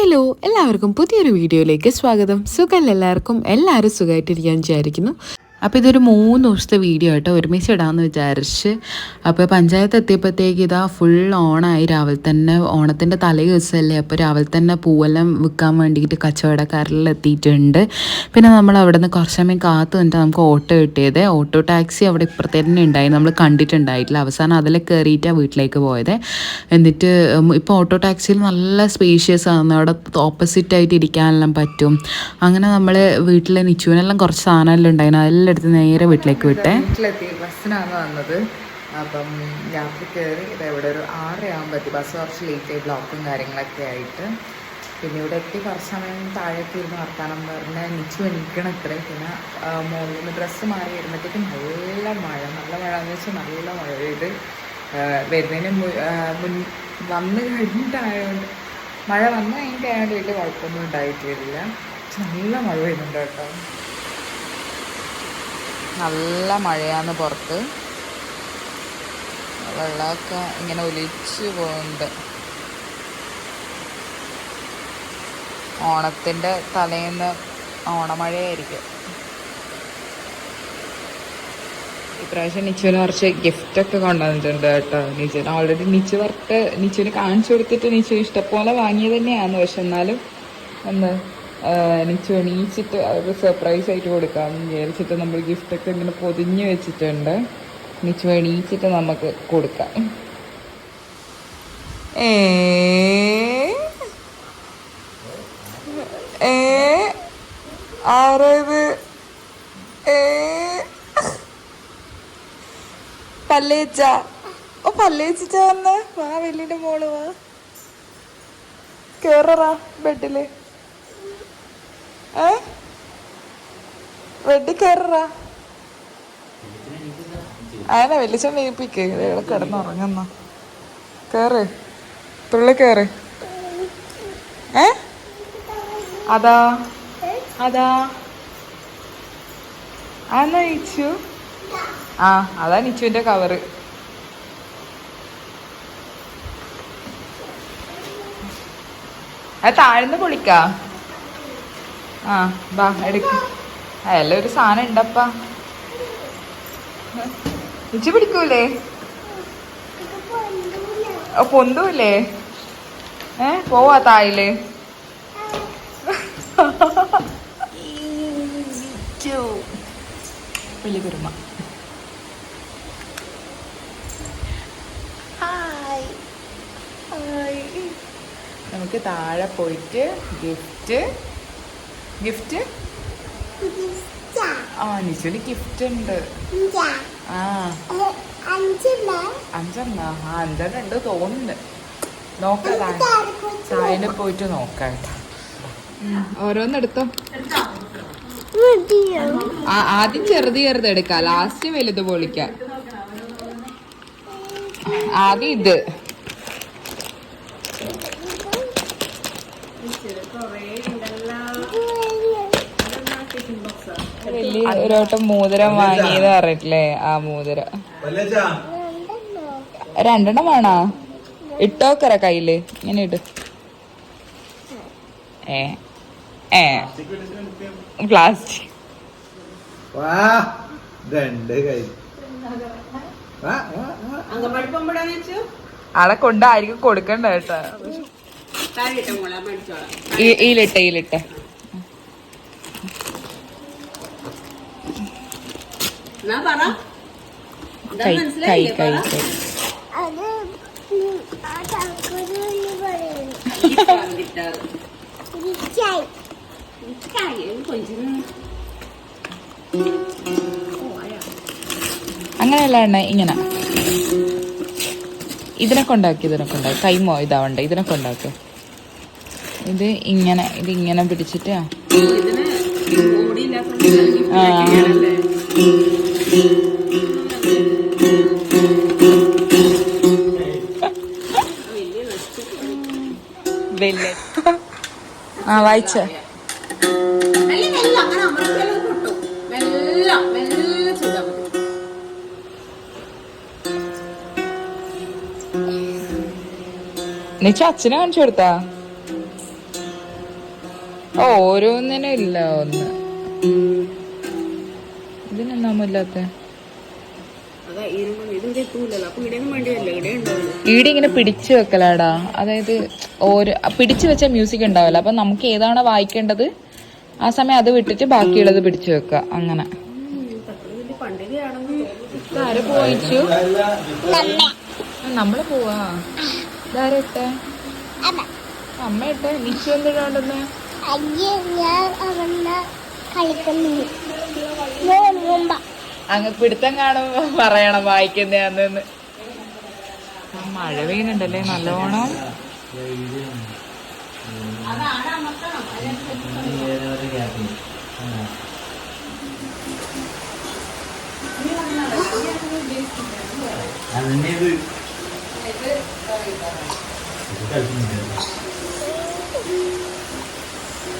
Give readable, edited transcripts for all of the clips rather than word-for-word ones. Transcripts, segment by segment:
Hello, എല്ലാവർക്കും പുതിയൊരു വീഡിയോയിലേക്ക് സ്വാഗതം. സുഖമല്ല എല്ലാവർക്കും? എല്ലാവരും സുഖമായിട്ടിരിക്കാൻ വിചാരിക്കുന്നു. അപ്പോൾ ഇതൊരു 3 ദിവസത്തെ വീഡിയോ ആയിട്ട് ഒരുമിച്ച് ഇടാമെന്ന് വിചാരിച്ച്. അപ്പോൾ പഞ്ചായത്ത് എത്തിയപ്പോഴത്തേക്ക് ഇതാ ഫുൾ ഓണമായി. രാവിലെ തന്നെ ഓണത്തിൻ്റെ തലേ ദിവസമല്ലേ, അപ്പോൾ രാവിലെ തന്നെ പൂവെല്ലാം വിൽക്കാൻ വേണ്ടിയിട്ട് കച്ചവടക്കാരെല്ലാം എത്തിയിട്ടുണ്ട്. പിന്നെ നമ്മൾ അവിടെ നിന്ന് കുറച്ച് സമയം കാത്തു നിന്നിട്ട് നമുക്ക് ഓട്ടോ കിട്ടിയത്. ഓട്ടോ ടാക്സി അവിടെ ഇപ്പുറത്ത് തന്നെ ഉണ്ടായി, നമ്മൾ കണ്ടിട്ടുണ്ടായിട്ടില്ല. അവസാനം അതിൽ കയറിയിട്ടാണ് വീട്ടിലേക്ക് പോയത്. എന്നിട്ട് ഇപ്പോൾ ഓട്ടോ ടാക്സിയിൽ നല്ല സ്പേഷ്യസ് ആണ്, അവിടെ ഓപ്പോസിറ്റായിട്ട് ഇരിക്കാനെല്ലാം പറ്റും. അങ്ങനെ നമ്മൾ വീട്ടിൽ നിച്ചുവിനെല്ലാം കുറച്ച് സാധനമെല്ലാം ഉണ്ടായിരുന്നു, അതെല്ലാം എടുത്ത് നേരെ വീട്ടിലേക്ക് വിട്ടേ. വീട്ടിലെത്തി ബസ്സിനാണ് വന്നത്. അപ്പം രാത്രി കയറി ഇവിടെ ഒരു 6 ആകുമ്പോൾ ബസ് കുറച്ച് ലേറ്റായി, ബ്ലോക്കും കാര്യങ്ങളൊക്കെ ആയിട്ട്. പിന്നെ ഇവിടെ എത്തി കുറച്ച് സമയം താഴേക്ക് ഇരുന്ന് വർത്താനം പറഞ്ഞ് നിച്ചു എണീക്കണം ഇത്രേ. പിന്നെ മുകളിൽ നിന്ന് ഡ്രസ്സ് മാറി വരുമ്പോഴത്തേക്കും നല്ല മഴ എന്ന് വെച്ചാൽ നല്ല മഴ പെയ്ത്. വരുന്നതിന് വന്ന് കഴിഞ്ഞിട്ടായതുകൊണ്ട് മഴ വന്നു കഴിഞ്ഞിട്ടായതുകൊണ്ട് വലിയ കുഴപ്പമൊന്നും ഉണ്ടായിട്ടില്ല. നല്ല മഴ പെയ്യുന്നുണ്ട് കേട്ടോ, നല്ല മഴയാണ് പുറത്ത്. വെള്ളമൊക്കെ ഇങ്ങനെ ഒലിച്ച് പോകുന്നുണ്ട്. ഓണത്തിൻ്റെ തലേന്ന് ഓണമഴയായിരിക്കും. ഇപ്രാവശ്യം നിച്ചുവിന് കുറച്ച് ഗിഫ്റ്റൊക്കെ കൊണ്ടുവന്നിട്ടുണ്ട് കേട്ടോ. നിച്ചുവിന് ഓൾറെഡി നിച്ചുവിന് കാണിച്ചു കൊടുത്തിട്ട് നിച്ചുവിന് ഇഷ്ടംപോലെ വാങ്ങിയത് തന്നെയാണ്. പക്ഷെ എന്നാലും ഒന്ന് നിച്ചു എണീച്ചിട്ട് അത് സർപ്രൈസ് ആയിട്ട് കൊടുക്കാമെന്ന് വിചാരിച്ചിട്ട് നമ്മൾ ഗിഫ്റ്റൊക്കെ ഇങ്ങനെ പൊതിഞ്ഞ് വെച്ചിട്ടുണ്ട്. നിച്ചു എണീച്ചിട്ട് നമുക്ക് കൊടുക്കാം. ആരത്? പല്ലേച്ച. ഓ പല്ലേച്ച വന്ന് വാ, വെല്ലിന്റെ മോള് വാ, കേററാ ബെഡില്. ബെഡിൽ കയറാ. അതിനെ വെല്ലിച്ചോണ്ട് നീപ്പിക്ക്, ഇവിടെ കിടന്നുറങ്ങുന്ന. കേറ്, തുള്ളി കേറ്. അതാ അതാ അതാ നിച്ചു. അതാ നിച്ചുവിന്റെ കവറ്. അത് താഴ്ന്ന് പൊളിക്കാ. ബാ എടുക്ക. അതെല്ലാം ഒരു സാധനം ഉണ്ടപ്പാ. നിച്ചു പിടിക്കൂലേ? പൊന്തൂലേ? പോവാ തായില്. വലിയ കുരുമ. നമുക്ക് താഴെ പോയിട്ട് ഗിഫ്റ്റ് നിച്ചുവിന് ഗിഫ്റ്റ് ഉണ്ട്. 5 ഉണ്ട് തോന്നുന്നുണ്ട്. നോക്കാം, താഴെ പോയിട്ട് നോക്കാം. ഓരോന്നെടുത്തോ. ആദ്യം ചെറുത് എടുക്കാം, ലാസ്റ്റ് വലുത് പൊളിക്കാം. ആദ്യം ഇത്. ഒരു വട്ടം മോതിരം വാങ്ങിയത് പറഞ്ഞിട്ടില്ലേ, ആ മോതിരം 2 വേണോ? ഇട്ടോക്കറ കയ്യില്, ഇങ്ങനെ ഇട്. പ്ലാസ്റ്റിക് ആളെ കൊണ്ടായിരിക്കും കൊടുക്കണ്ട കേട്ടോ. ഈലിട്ടെ കൈ അങ്ങനെയല്ല എണ്ണ, ഇങ്ങനെ ഇതിനൊക്കെ ഉണ്ടാക്കി കൈമോ ഇതാവണ്ട, ഇതിനൊക്കെ ഉണ്ടാക്കും. ഇതിങ്ങനെ പിടിച്ചിട്ട് വായിച്ച നിച്ച അച്ഛനെ കാണിച്ചു കൊടുത്താ? ഓരോന്നിനും ഇല്ല ഒന്ന്. ഇതിനൊന്നാമില്ലാത്ത ഈടി ഇങ്ങനെ പിടിച്ചു വെക്കലാടാ. അതായത് ഓരോ പിടിച്ചു വെച്ച മ്യൂസിക് ഉണ്ടാവില്ല. അപ്പൊ നമുക്ക് ഏതാണോ വായിക്കേണ്ടത് ആ സമയം അത് വിട്ടിട്ട് ബാക്കിയുള്ളത് പിടിച്ചു വെക്ക. അങ്ങനെ ആരെ പോയിച്ചു? നമ്മള് പോവാ. ഇതാരെ ഇട്ടെ? അമ്മ ഇട്ടെ. നിച്ചു എന്തിനാണ്ടെന്ന് അങ്ങ് പിടുത്തം കാണുമ്പോ പറയണം വായിക്കുന്നതാന്ന്. മഴ പെയ്യുന്നുണ്ടല്ലേ നല്ലോണം.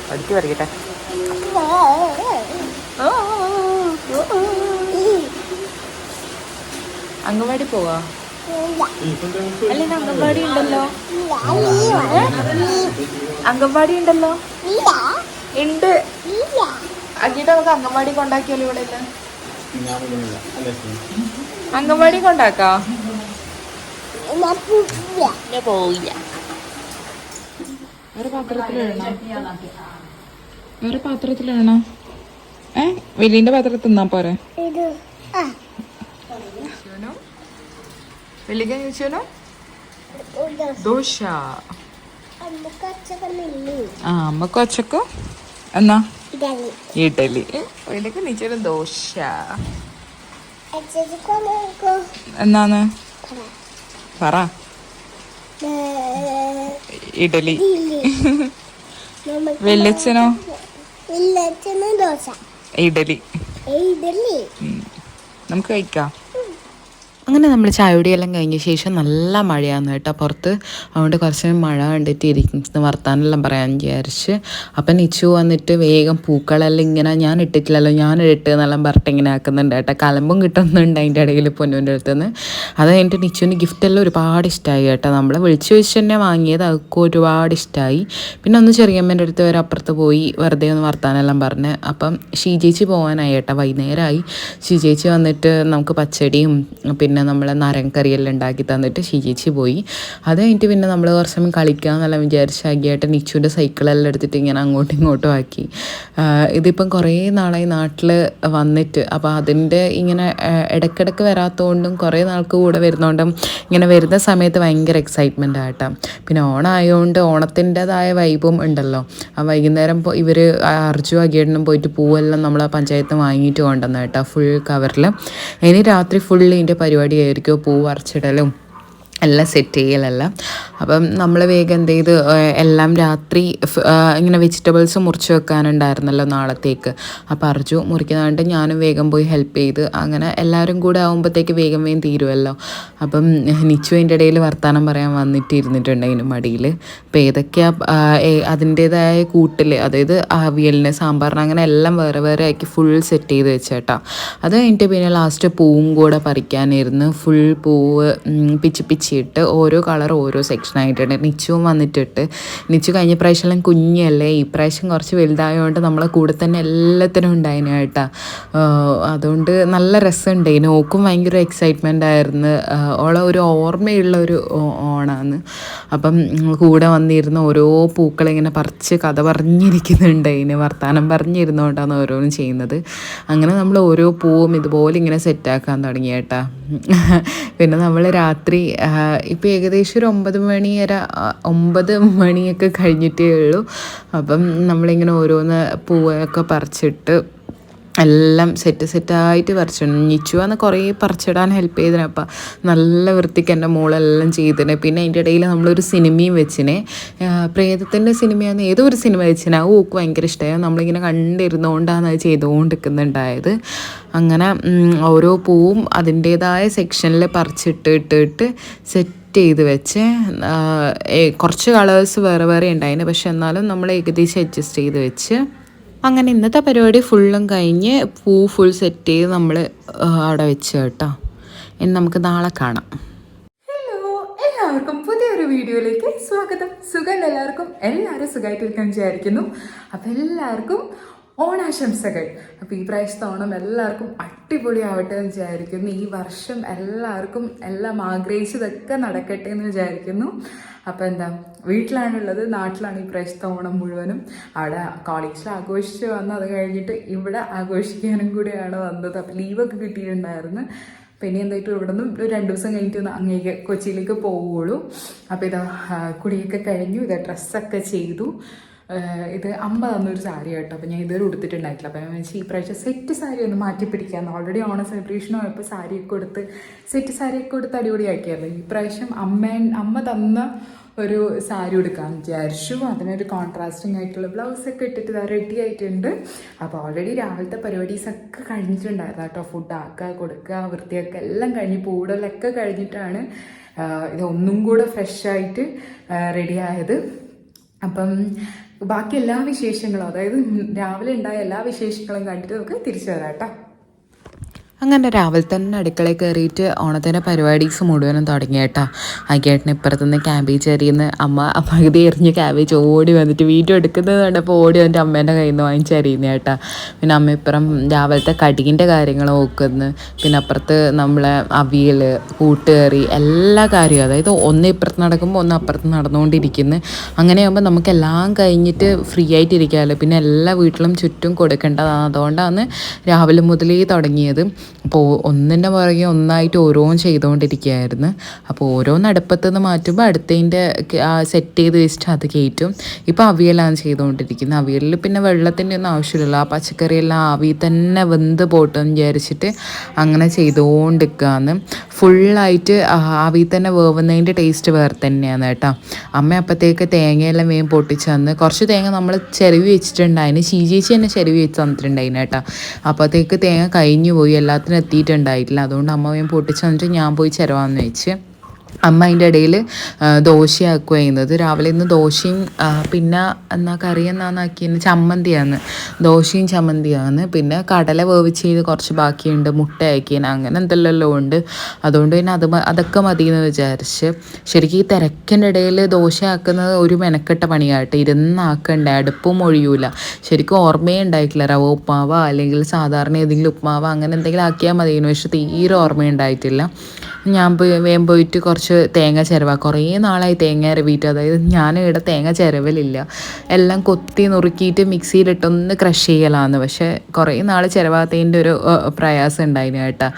പഠിച്ചു പറയട്ടെ. അംഗൻവാടി പോവാ? അല്ലെങ്കിൽ അംഗൻവാടി ഉണ്ടല്ലോ. അംഗൻവാടി ഉണ്ടല്ലോ. ഉണ്ട്. അജിട്ട് നമുക്ക് അംഗൻവാടി കൊണ്ടാക്കിയാലോ? ഇവിടെ ഇല്ല. അംഗൻവാടി കൊണ്ടാക്കാ? പോയില്ല. വേറെ പാത്രത്തിലിടണം. വലിയന്റെ പാത്രത്തിൽ തിന്നാ പോരെ? വലിയ ചോദിച്ചോ. ദോശ. അമ്മക്ക് ഒച്ചക്കോ എന്നാ ഇഡലി. വലിയ നീച്ചൊരു ദോശ. എന്നാന്ന് പറ. ഇഡലി. വെല്ലച്ചനോ? ഇഡലി. നമുക്ക് കഴിക്കാം. അങ്ങനെ നമ്മൾ ചായയുടെയെല്ലാം കഴിഞ്ഞ ശേഷം നല്ല മഴയാണ് കേട്ടോ പുറത്ത്. അതുകൊണ്ട് കുറച്ച് മഴ കണ്ടിട്ട് ഇരിക്കുന്ന വർത്താനെല്ലാം പറയാൻ വിചാരിച്ച്. അപ്പം നിച്ചു വന്നിട്ട് വേഗം പൂക്കളെല്ലാം ഇങ്ങനെ ഞാൻ ഇട്ടിട്ടില്ലല്ലോ ഞാനിട്ട് എന്നെല്ലാം പറഞ്ഞിട്ട് ഇങ്ങനെ ആക്കുന്നുണ്ട് കേട്ടോ. കലമ്പും കിട്ടുന്നുണ്ട് അതിൻ്റെ ഇടയിൽ പൊന്നുവിൻ്റെ അടുത്ത് നിന്ന്. അത് കഴിഞ്ഞിട്ട് നിച്ചുവിൻ്റെ ഗിഫ്റ്റെല്ലാം ഒരുപാട് ഇഷ്ടമായി കേട്ടോ. നമ്മൾ വിളിച്ച് വെച്ച് തന്നെ വാങ്ങിയത് അവർക്ക് ഒരുപാട് ഇഷ്ടമായി. പിന്നെ ഒന്ന് ചെറിയമ്മേൻ്റെ അടുത്ത് വരെ അപ്പുറത്ത് പോയി വെറുതെ ഒന്ന് വർത്താനെല്ലാം പറഞ്ഞ്. അപ്പം ഷീജേച്ചി പോകാനായി കേട്ടോ. വൈകുന്നേരമായി. ഷീജേച്ചി വന്നിട്ട് നമുക്ക് പച്ചടിയും പിന്നെ നമ്മൾ നാരങ്ങക്കറിയെല്ലാം ഉണ്ടാക്കി തന്നിട്ട് ഷീജേച്ചി പോയി. അത് കഴിഞ്ഞിട്ട് പിന്നെ നമ്മൾ കുറച്ച് സമയം കളിക്കാമെന്നെല്ലാം വിചാരിച്ചാക്കിയിട്ട് നിച്ചുവിൻ്റെ സൈക്കിളെല്ലാം എടുത്തിട്ട് ഇങ്ങനെ അങ്ങോട്ടും ഇങ്ങോട്ടും ആക്കി. ഇതിപ്പം കുറേ നാളായി നാട്ടിൽ വന്നിട്ട്. അപ്പോൾ അതിൻ്റെ ഇങ്ങനെ ഇടയ്ക്കിടയ്ക്ക് വരാത്തതുകൊണ്ടും കുറേ നാൾക്ക് കൂടെ വരുന്നതുകൊണ്ടും ഇങ്ങനെ വരുന്ന സമയത്ത് ഭയങ്കര എക്സൈറ്റ്മെൻ്റ് ആട്ടോ. പിന്നെ ഓണമായതുകൊണ്ട് ഓണത്തിൻ്റെതായ വൈബും ഉണ്ടല്ലോ. ആ വൈകുന്നേരം ഇവർ അർജു അഗേടനും പോയിട്ട് പൂവെല്ലാം നമ്മൾ ആ പഞ്ചായത്ത് വാങ്ങിയിട്ട് കൊണ്ടുവന്നു കേട്ടോ ഫുൾ കവറിൽ. ഇനി രാത്രി ഫുൾ ഇതിൻ്റെ പരിപാടിയായിരിക്കും. പൂ പറിച്ചിടലും എല്ലാം സെറ്റ് ചെയ്യലല്ല. അപ്പം നമ്മൾ വേഗം എന്ത് ചെയ്ത് എല്ലാം രാത്രി ഇങ്ങനെ വെജിറ്റബിൾസ് മുറിച്ച് വെക്കാനുണ്ടായിരുന്നല്ലോ നാളത്തേക്ക്. അപ്പോൾ അർജു മുറിക്കുന്നതുകൊണ്ട് ഞാനും വേഗം പോയി ഹെൽപ്പ് ചെയ്ത്. അങ്ങനെ എല്ലാവരും കൂടെ ആകുമ്പോഴത്തേക്ക് വേഗം വേഗം തീരുമല്ലോ. അപ്പം നിച്ചു അതിൻ്റെ ഇടയിൽ വർത്തമാനം പറയാൻ വന്നിട്ട് ഇരുന്നിട്ടുണ്ട് അതിന് മടിയിൽ. അപ്പോൾ ഏതൊക്കെയാണ് അതിൻ്റേതായ കൂട്ടിൽ, അതായത് അവിയലിന് സാമ്പാറിന് അങ്ങനെ എല്ലാം വേറെ വേറെ ആക്കി ഫുൾ സെറ്റ് ചെയ്ത് വെച്ചേട്ടാ. അത് കഴിഞ്ഞിട്ട് പിന്നെ ലാസ്റ്റ് പൂവും കൂടെ പറിക്കാനിരുന്ന് ഫുൾ പൂവ് പിച്ചി പിച്ചിട്ട് ഓരോ കളർ ഓരോ സെക്ഷനായിട്ടുണ്ട്. നിച്ചുവും വന്നിട്ടിട്ട്. നിച്ചു കഴിഞ്ഞ പ്രാവശ്യം കുഞ്ഞല്ലേ, ഈ പ്രാവശ്യം കുറച്ച് വലുതായതുകൊണ്ട് നമ്മളെ കൂടെ തന്നെ എല്ലാത്തിനും ഉണ്ടായിന് കേട്ടാ. അതുകൊണ്ട് നല്ല രസമുണ്ടായിന്. ഓക്കും ഭയങ്കര എക്സൈറ്റ്മെൻ്റ് ആയിരുന്നു. ഓളെ ഒരു ഓർമ്മയുള്ള ഒരു ഓണാന്ന്. അപ്പം കൂടെ വന്നിരുന്ന് ഓരോ പൂക്കളിങ്ങനെ പറിച്ച് കഥ പറഞ്ഞിരിക്കുന്നുണ്ടായിന്. വർത്താനം പറഞ്ഞിരുന്നുകൊണ്ടാണ് ഓരോന്നും ചെയ്യുന്നത്. അങ്ങനെ നമ്മൾ ഓരോ പൂവും ഇതുപോലെ ഇങ്ങനെ സെറ്റാക്കാൻ തുടങ്ങി കേട്ടാ. പിന്നെ നമ്മൾ രാത്രി ഇപ്പോൾ ഏകദേശം ഒരു 9 മണിയൊക്കെ കഴിഞ്ഞിട്ടേ ഉള്ളൂ. അപ്പം നമ്മളിങ്ങനെ ഓരോന്ന് പൂവൊക്കെ പറിച്ചിട്ട് എല്ലാം സെറ്റായിട്ട് പറിച്ചിടും. നിച്ചുവാന്ന് കുറേ പറിച്ചിടാൻ ഹെൽപ്പ് ചെയ്തിന്. അപ്പം നല്ല വൃത്തിക്ക് എൻ്റെ മോളെല്ലാം ചെയ്തിന്. പിന്നെ അതിൻ്റെ ഇടയിൽ നമ്മളൊരു സിനിമയും വെച്ചിനെ. പ്രേതത്തിൻ്റെ സിനിമയാന്ന് ഏതോ ഒരു സിനിമ വെച്ചിന്. ആ ഓക്ക് ഭയങ്കര ഇഷ്ടമായി. നമ്മളിങ്ങനെ കണ്ടിരുന്നുകൊണ്ടാണ് അത് ചെയ്തുകൊണ്ടിരിക്കുന്നുണ്ടായത്. അങ്ങനെ ഓരോ പൂവും അതിൻ്റേതായ സെക്ഷനിൽ പറിച്ചിട്ടിട്ട് സെറ്റ് ചെയ്ത് വെച്ച്. കുറച്ച് കളേഴ്സ് വേറെ വേറെ ഉണ്ടായിന്. പക്ഷെ എന്നാലും നമ്മൾ ഏകദേശം അഡ്ജസ്റ്റ് ചെയ്ത് വെച്ച്. അങ്ങനെ ഇന്നത്തെ പരിപാടി ഫുള്ളും കഴിഞ്ഞ് പൂ ഫുൾ സെറ്റ് ചെയ്ത് നമ്മൾ അവിടെ വെച്ച് കേട്ടോ. ഇനി നമുക്ക് നാളെ കാണാം. ഹലോ, എല്ലാവർക്കും പുതിയ പുതിയൊരു വീഡിയോയിലേക്ക് സ്വാഗതം. സുഖം എല്ലാവർക്കും, എല്ലാവരും സുഖമായിട്ടിരിക്കാൻ വിചാരിക്കുന്നു. അപ്പം എല്ലാവർക്കും ഓണാശംസകൾ. അപ്പോൾ ഈ പ്രാവശ്യത്തെ ഓണം എല്ലാവർക്കും അടിപൊളിയാവട്ടെ എന്ന് വിചാരിക്കുന്നു. ഈ വർഷം എല്ലാവർക്കും എല്ലാം ആഗ്രഹിച്ചതൊക്കെ നടക്കട്ടെ എന്ന് വിചാരിക്കുന്നു. അപ്പോൾ എന്താ, വീട്ടിലാണുള്ളത്, നാട്ടിലാണ് ഈ പ്രാവശ്യത്തെ ഓണം മുഴുവനും. അവിടെ കോളേജിൽ ആഘോഷിച്ച് വന്ന് അത് കഴിഞ്ഞിട്ട് ഇവിടെ ആഘോഷിക്കാനും കൂടിയാണ് വന്നത്. അപ്പോൾ ലീവൊക്കെ കിട്ടിയിട്ടുണ്ടായിരുന്നു. പിന്നെ എന്തായിട്ട് ഇവിടെ നിന്ന് ഒരു 2 ദിവസം കഴിഞ്ഞിട്ട് അങ്ങേക്ക് കൊച്ചിയിലേക്ക് പോവുള്ളൂ. അപ്പോൾ ഇതാ കുടിയൊക്കെ കഴിഞ്ഞു, ഇതാ ഡ്രസ്സൊക്കെ ചെയ്തു. ഇത് അമ്മ തന്നൊരു സാരി കേട്ടോ. അപ്പോൾ ഞാൻ ഇതുവരെ ഉടുത്തിട്ടുണ്ടായിട്ടില്ല. അപ്പോൾ ഞാൻ വെച്ചാൽ ഈ പ്രാവശ്യം സെറ്റ് സാരി ഒന്ന് മാറ്റി പിടിക്കാമെന്ന്. ഓൾറെഡി ഓണം സെലിബ്രേഷൻ ആയപ്പോൾ സാരിയൊക്കെ കൊടുത്ത് സെറ്റ് സാരിയൊക്കെ കൊടുത്ത് അടിപൊളിയാക്കിയായിരുന്നു. ഈ പ്രാവശ്യം അമ്മ തന്ന ഒരു സാരി എടുക്കാമെന്ന് വിചാരിച്ചു. അതിനൊരു കോൺട്രാസ്റ്റിംഗ് ആയിട്ടുള്ള ബ്ലൗസൊക്കെ ഇട്ടിട്ട് ഇതാ റെഡി ആയിട്ടുണ്ട്. അപ്പോൾ ഓൾറെഡി രാവിലത്തെ പരിപാടീസൊക്കെ കഴിഞ്ഞിട്ടുണ്ടായിരുന്നു കേട്ടോ. ഫുഡ് ആക്കുക, കൊടുക്കുക, വൃത്തിയൊക്കെ എല്ലാം കഴിഞ്ഞ് പൂടലൊക്കെ കഴിഞ്ഞിട്ടാണ് ഇത് ഒന്നും കൂടെ ഫ്രഷായിട്ട് റെഡിയായത്. അപ്പം ബാക്കി എല്ലാ വിശേഷങ്ങളും, അതായത് രാവിലെ ഉണ്ടായ എല്ലാ വിശേഷങ്ങളും കണ്ടിട്ട് നമുക്ക് തിരിച്ചു വരാം കേട്ടോ. അങ്ങനെ രാവിലെ തന്നെ അടുക്കളയിൽ കയറിയിട്ട് ഓണത്തിൻ്റെ പരിപാടീസ് മുഴുവനും തുടങ്ങി കേട്ടോ. ആക്കിയേട്ടന് ഇപ്പുറത്തുനിന്ന് ക്യാബേജ് അരിയുന്ന അമ്മ പകുതി എറിഞ്ഞ് ക്യാബേജ് ഓടി വന്നിട്ട് വീഡിയോ എടുക്കുന്നത് കണ്ടപ്പോൾ ഓടി വന്നിട്ട് അമ്മേൻ്റെ കയ്യിൽ നിന്ന് വാങ്ങിച്ച് അരിയുന്ന കേട്ടോ. പിന്നെ അമ്മ ഇപ്പുറം രാവിലത്തെ കടികിൻ്റെ കാര്യങ്ങൾ നോക്കുന്നു. പിന്നെ അപ്പുറത്ത് നമ്മളെ അവിയൽ, കൂട്ടുകറി, എല്ലാ കാര്യവും, അതായത് ഒന്ന് ഇപ്പുറത്ത് നടക്കുമ്പോൾ ഒന്ന് അപ്പുറത്ത് നടന്നുകൊണ്ടിരിക്കുന്നു. അങ്ങനെയാകുമ്പോൾ നമുക്കെല്ലാം കഴിഞ്ഞിട്ട് ഫ്രീ ആയിട്ടിരിക്കാമല്ലോ. പിന്നെ എല്ലാ വീട്ടിലും ചുറ്റും കൊടുക്കേണ്ടതാണ്. അതുകൊണ്ടാണ് രാവിലെ മുതലേ തുടങ്ങിയത്. അപ്പോൾ ഒന്നിൻ്റെ പുറകെ ഒന്നായിട്ട് ഓരോന്ന് ചെയ്തുകൊണ്ടിരിക്കുകയായിരുന്നു. അപ്പോൾ ഓരോന്ന് അടുപ്പത്ത് നിന്ന് മാറ്റുമ്പോൾ അടുത്തതിൻ്റെ സെറ്റ് ചെയ്ത് വെച്ചിട്ട് അത് കയറ്റും. ഇപ്പോൾ അവിയലാണ് ചെയ്തുകൊണ്ടിരിക്കുന്നത്. അവിയലിൽ പിന്നെ വെള്ളത്തിൻ്റെ ഒന്നും ആവശ്യമില്ലല്ലോ. ആ പച്ചക്കറിയെല്ലാം ആവി തന്നെ വെന്ത് പോട്ടെന്ന് വിചാരിച്ചിട്ട് അങ്ങനെ ചെയ്തുകൊണ്ടിരിക്കുകയാണ്. ഫുള്ളായിട്ട് ആവി തന്നെ വേവുന്നതിൻ്റെ ടേസ്റ്റ് വേറെ തന്നെയാണ് കേട്ടോ. അമ്മ അപ്പോഴത്തേക്ക് തേങ്ങയെല്ലാം വേഗം പൊട്ടിച്ച് തന്ന്. കുറച്ച് തേങ്ങ നമ്മൾ ചിരവി വെച്ചിട്ടുണ്ടായിന്. ചേച്ചി തന്നെ ചിരവി വെച്ച് തന്നിട്ടുണ്ടായിന് കേട്ടോ. അപ്പോഴത്തേക്ക് തേങ്ങ കഴിഞ്ഞു പോയി, എല്ലാത്തിനും എത്തിയിട്ടുണ്ടായിട്ടില്ല. അതുകൊണ്ട് അമ്മ വേഗം പൊട്ടിച്ച് തന്നിട്ട് ഞാൻ പോയി ചിരവാന്ന് വെച്ച്. അമ്മ അതിൻ്റെ ഇടയിൽ ദോശയാക്കുക ചെയ്യുന്നത്. രാവിലെ ഇന്ന് ദോശയും പിന്നെ എന്നാ കറി എന്നാന്നാക്കിയത് ചമ്മന്തിയാണ്. ദോശയും ചമ്മന്തിയാണ്. പിന്നെ കടല വേവിച്ച് ചെയ്ത് കുറച്ച് ബാക്കിയുണ്ട്, മുട്ട ആക്കിയത്, അങ്ങനെ എന്തെല്ലാം ഉണ്ട്. അതുകൊണ്ട് പിന്നെ അതൊക്കെ മതി എന്ന് വിചാരിച്ച്. ശരിക്കും ഈ തിരക്കിൻ്റെ ഇടയിൽ ദോശ ആക്കുന്നത് ഒരു മെനക്കെട്ട പണിയായിട്ട്. ഇരുന്നാക്കണ്ടേ, അടുപ്പും ഒഴിയൂല. ശരിക്കും ഓർമ്മയേ ഉണ്ടായിട്ടില്ല. റവ ഉപ്മാവ അല്ലെങ്കിൽ സാധാരണ ഏതെങ്കിലും ഉപ്മാവ അങ്ങനെ എന്തെങ്കിലും ആക്കിയാൽ മതിയെന്ന്. പക്ഷെ തീരെ ഓർമ്മയുണ്ടായിട്ടില്ല. ഞാൻ വേഗം പോയിട്ട് കുറച്ച് തേങ്ങ ചിരവാ. കുറേ നാളായി തേങ്ങ ചിരവിയിട്ട്, അതായത് ഞാൻ ഇവിടെ തേങ്ങ ചിരവലില്ല, എല്ലാം കൊത്തി നുറുക്കിയിട്ട് മിക്സിയിലിട്ടൊന്ന് ക്രഷ് ചെയ്യലാന്ന്. പക്ഷേ കുറേ നാൾ ചിരവാത്തതിൻ്റെ ഒരു പ്രയാസം ഉണ്ടായിന് കേട്ടോ.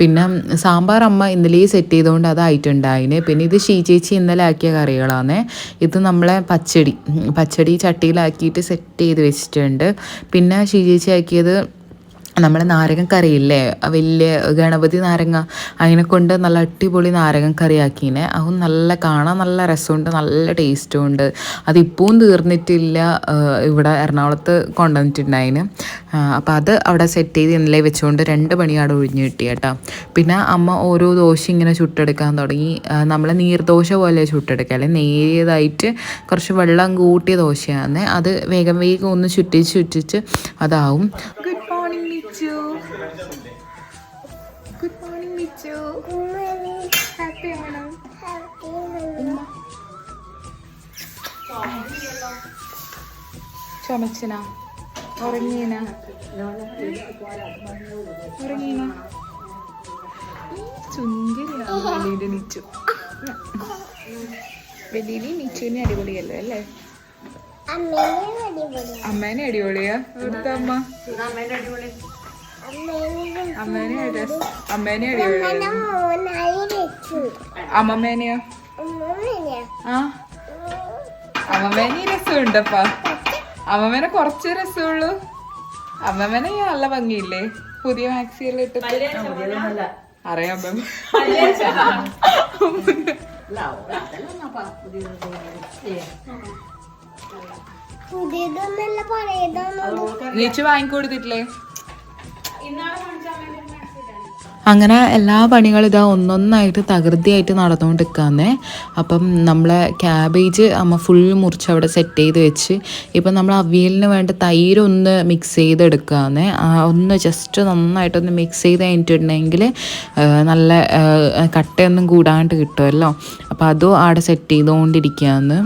പിന്നെ സാമ്പാർ അമ്മ ഇന്നലെ സെറ്റ് ചെയ്തുകൊണ്ട് അതായിട്ടുണ്ടായിന്. പിന്നെ ഇത് ചേച്ചി ഇന്നലെ ആക്കിയ കറികളാണ്. ഇത് നമ്മളെ പച്ചടി ചട്ടിയിലാക്കിയിട്ട് സെറ്റ് ചെയ്ത് വെച്ചിട്ടുണ്ട്. പിന്നെ ചേച്ചി ആക്കിയത് നമ്മളെ നാരങ്ങ കറിയില്ലേ, വലിയ ഗണപതി നാരങ്ങ, അതിനെ കൊണ്ട് നല്ല അടിപൊളി നാരങ്ങ കറി ആക്കീനെ. അതും നല്ല കാണാൻ നല്ല രസമുണ്ട്, നല്ല ടേസ്റ്റും ഉണ്ട്. അതിപ്പവും തീർന്നിട്ടില്ല, ഇവിടെ എറണാകുളത്ത് കൊണ്ടുവന്നിട്ടുണ്ടായിന്. അപ്പോൾ അത് അവിടെ സെറ്റ് ചെയ്ത് ഇന്നലെ വെച്ചുകൊണ്ട് 2 പണി അവിടെ ഒഴിഞ്ഞു കിട്ടി കേട്ടോ. പിന്നെ അമ്മ ഓരോ ദോശ ഇങ്ങനെ ചുട്ടെടുക്കാൻ തുടങ്ങി. നമ്മളെ നീർദോശ പോലെ ചുട്ടെടുക്കുക, അല്ലെങ്കിൽ നേരിയതായിട്ട് കുറച്ച് വെള്ളം കൂട്ടിയ ദോശയാണ്. അത് വേഗം ഒന്ന് ചുറ്റിച്ച് അതാവും. Good morning, Michu. Happy Onam. ചുമച്ചിന ഉറങ്ങീന ചുങ്കിരിയാണ് നിച്ചു. വലിയ നിച്ചുവിനെ അടിപൊളിയല്ലേ അല്ലേ? അമ്മേനെ അടിപൊളിയാ? ഇവിടുത്തെ അമ്മ അമ്മേനെ അടിപൊളി. അമ്മമ്മേനെയോ? ആ അമ്മമ്മേനെ രസമുണ്ടപ്പാ. അമ്മമ്മേനെ കുറച്ച് രസമുള്ളൂ. അമ്മമ്മേനെ നല്ല ഭംഗിയില്ലേ പുതിയ മാക്സിയെല്ലാം ഇട്ട്? അറിയാം നീച്ചു വാങ്ങിക്കൊടുത്തിട്ടില്ലേ? അങ്ങനെ എല്ലാ പണികളും ഇതാ ഒന്നൊന്നായിട്ട് തകൃതിയായിട്ട് നടന്നുകൊണ്ടിരിക്കാന്നേ. അപ്പം നമ്മളെ ക്യാബേജ് അമ്മ ഫുൾ മുറിച്ച് അവിടെ സെറ്റ് ചെയ്ത് വെച്ച് ഇപ്പം നമ്മൾ അവിയലിന് വേണ്ട തൈര് ഒന്ന് മിക്സ് ചെയ്തെടുക്കാന്നേ. ഒന്ന് ജസ്റ്റ് നന്നായിട്ടൊന്ന് മിക്സ് ചെയ്ത് കഴിഞ്ഞിട്ടുണ്ടെങ്കിൽ നല്ല കട്ടയൊന്നും കൂടാണ്ട് കിട്ടുമല്ലോ. അപ്പോൾ അതും അവിടെ സെറ്റ് ചെയ്തുകൊണ്ടിരിക്കുകയാണ്.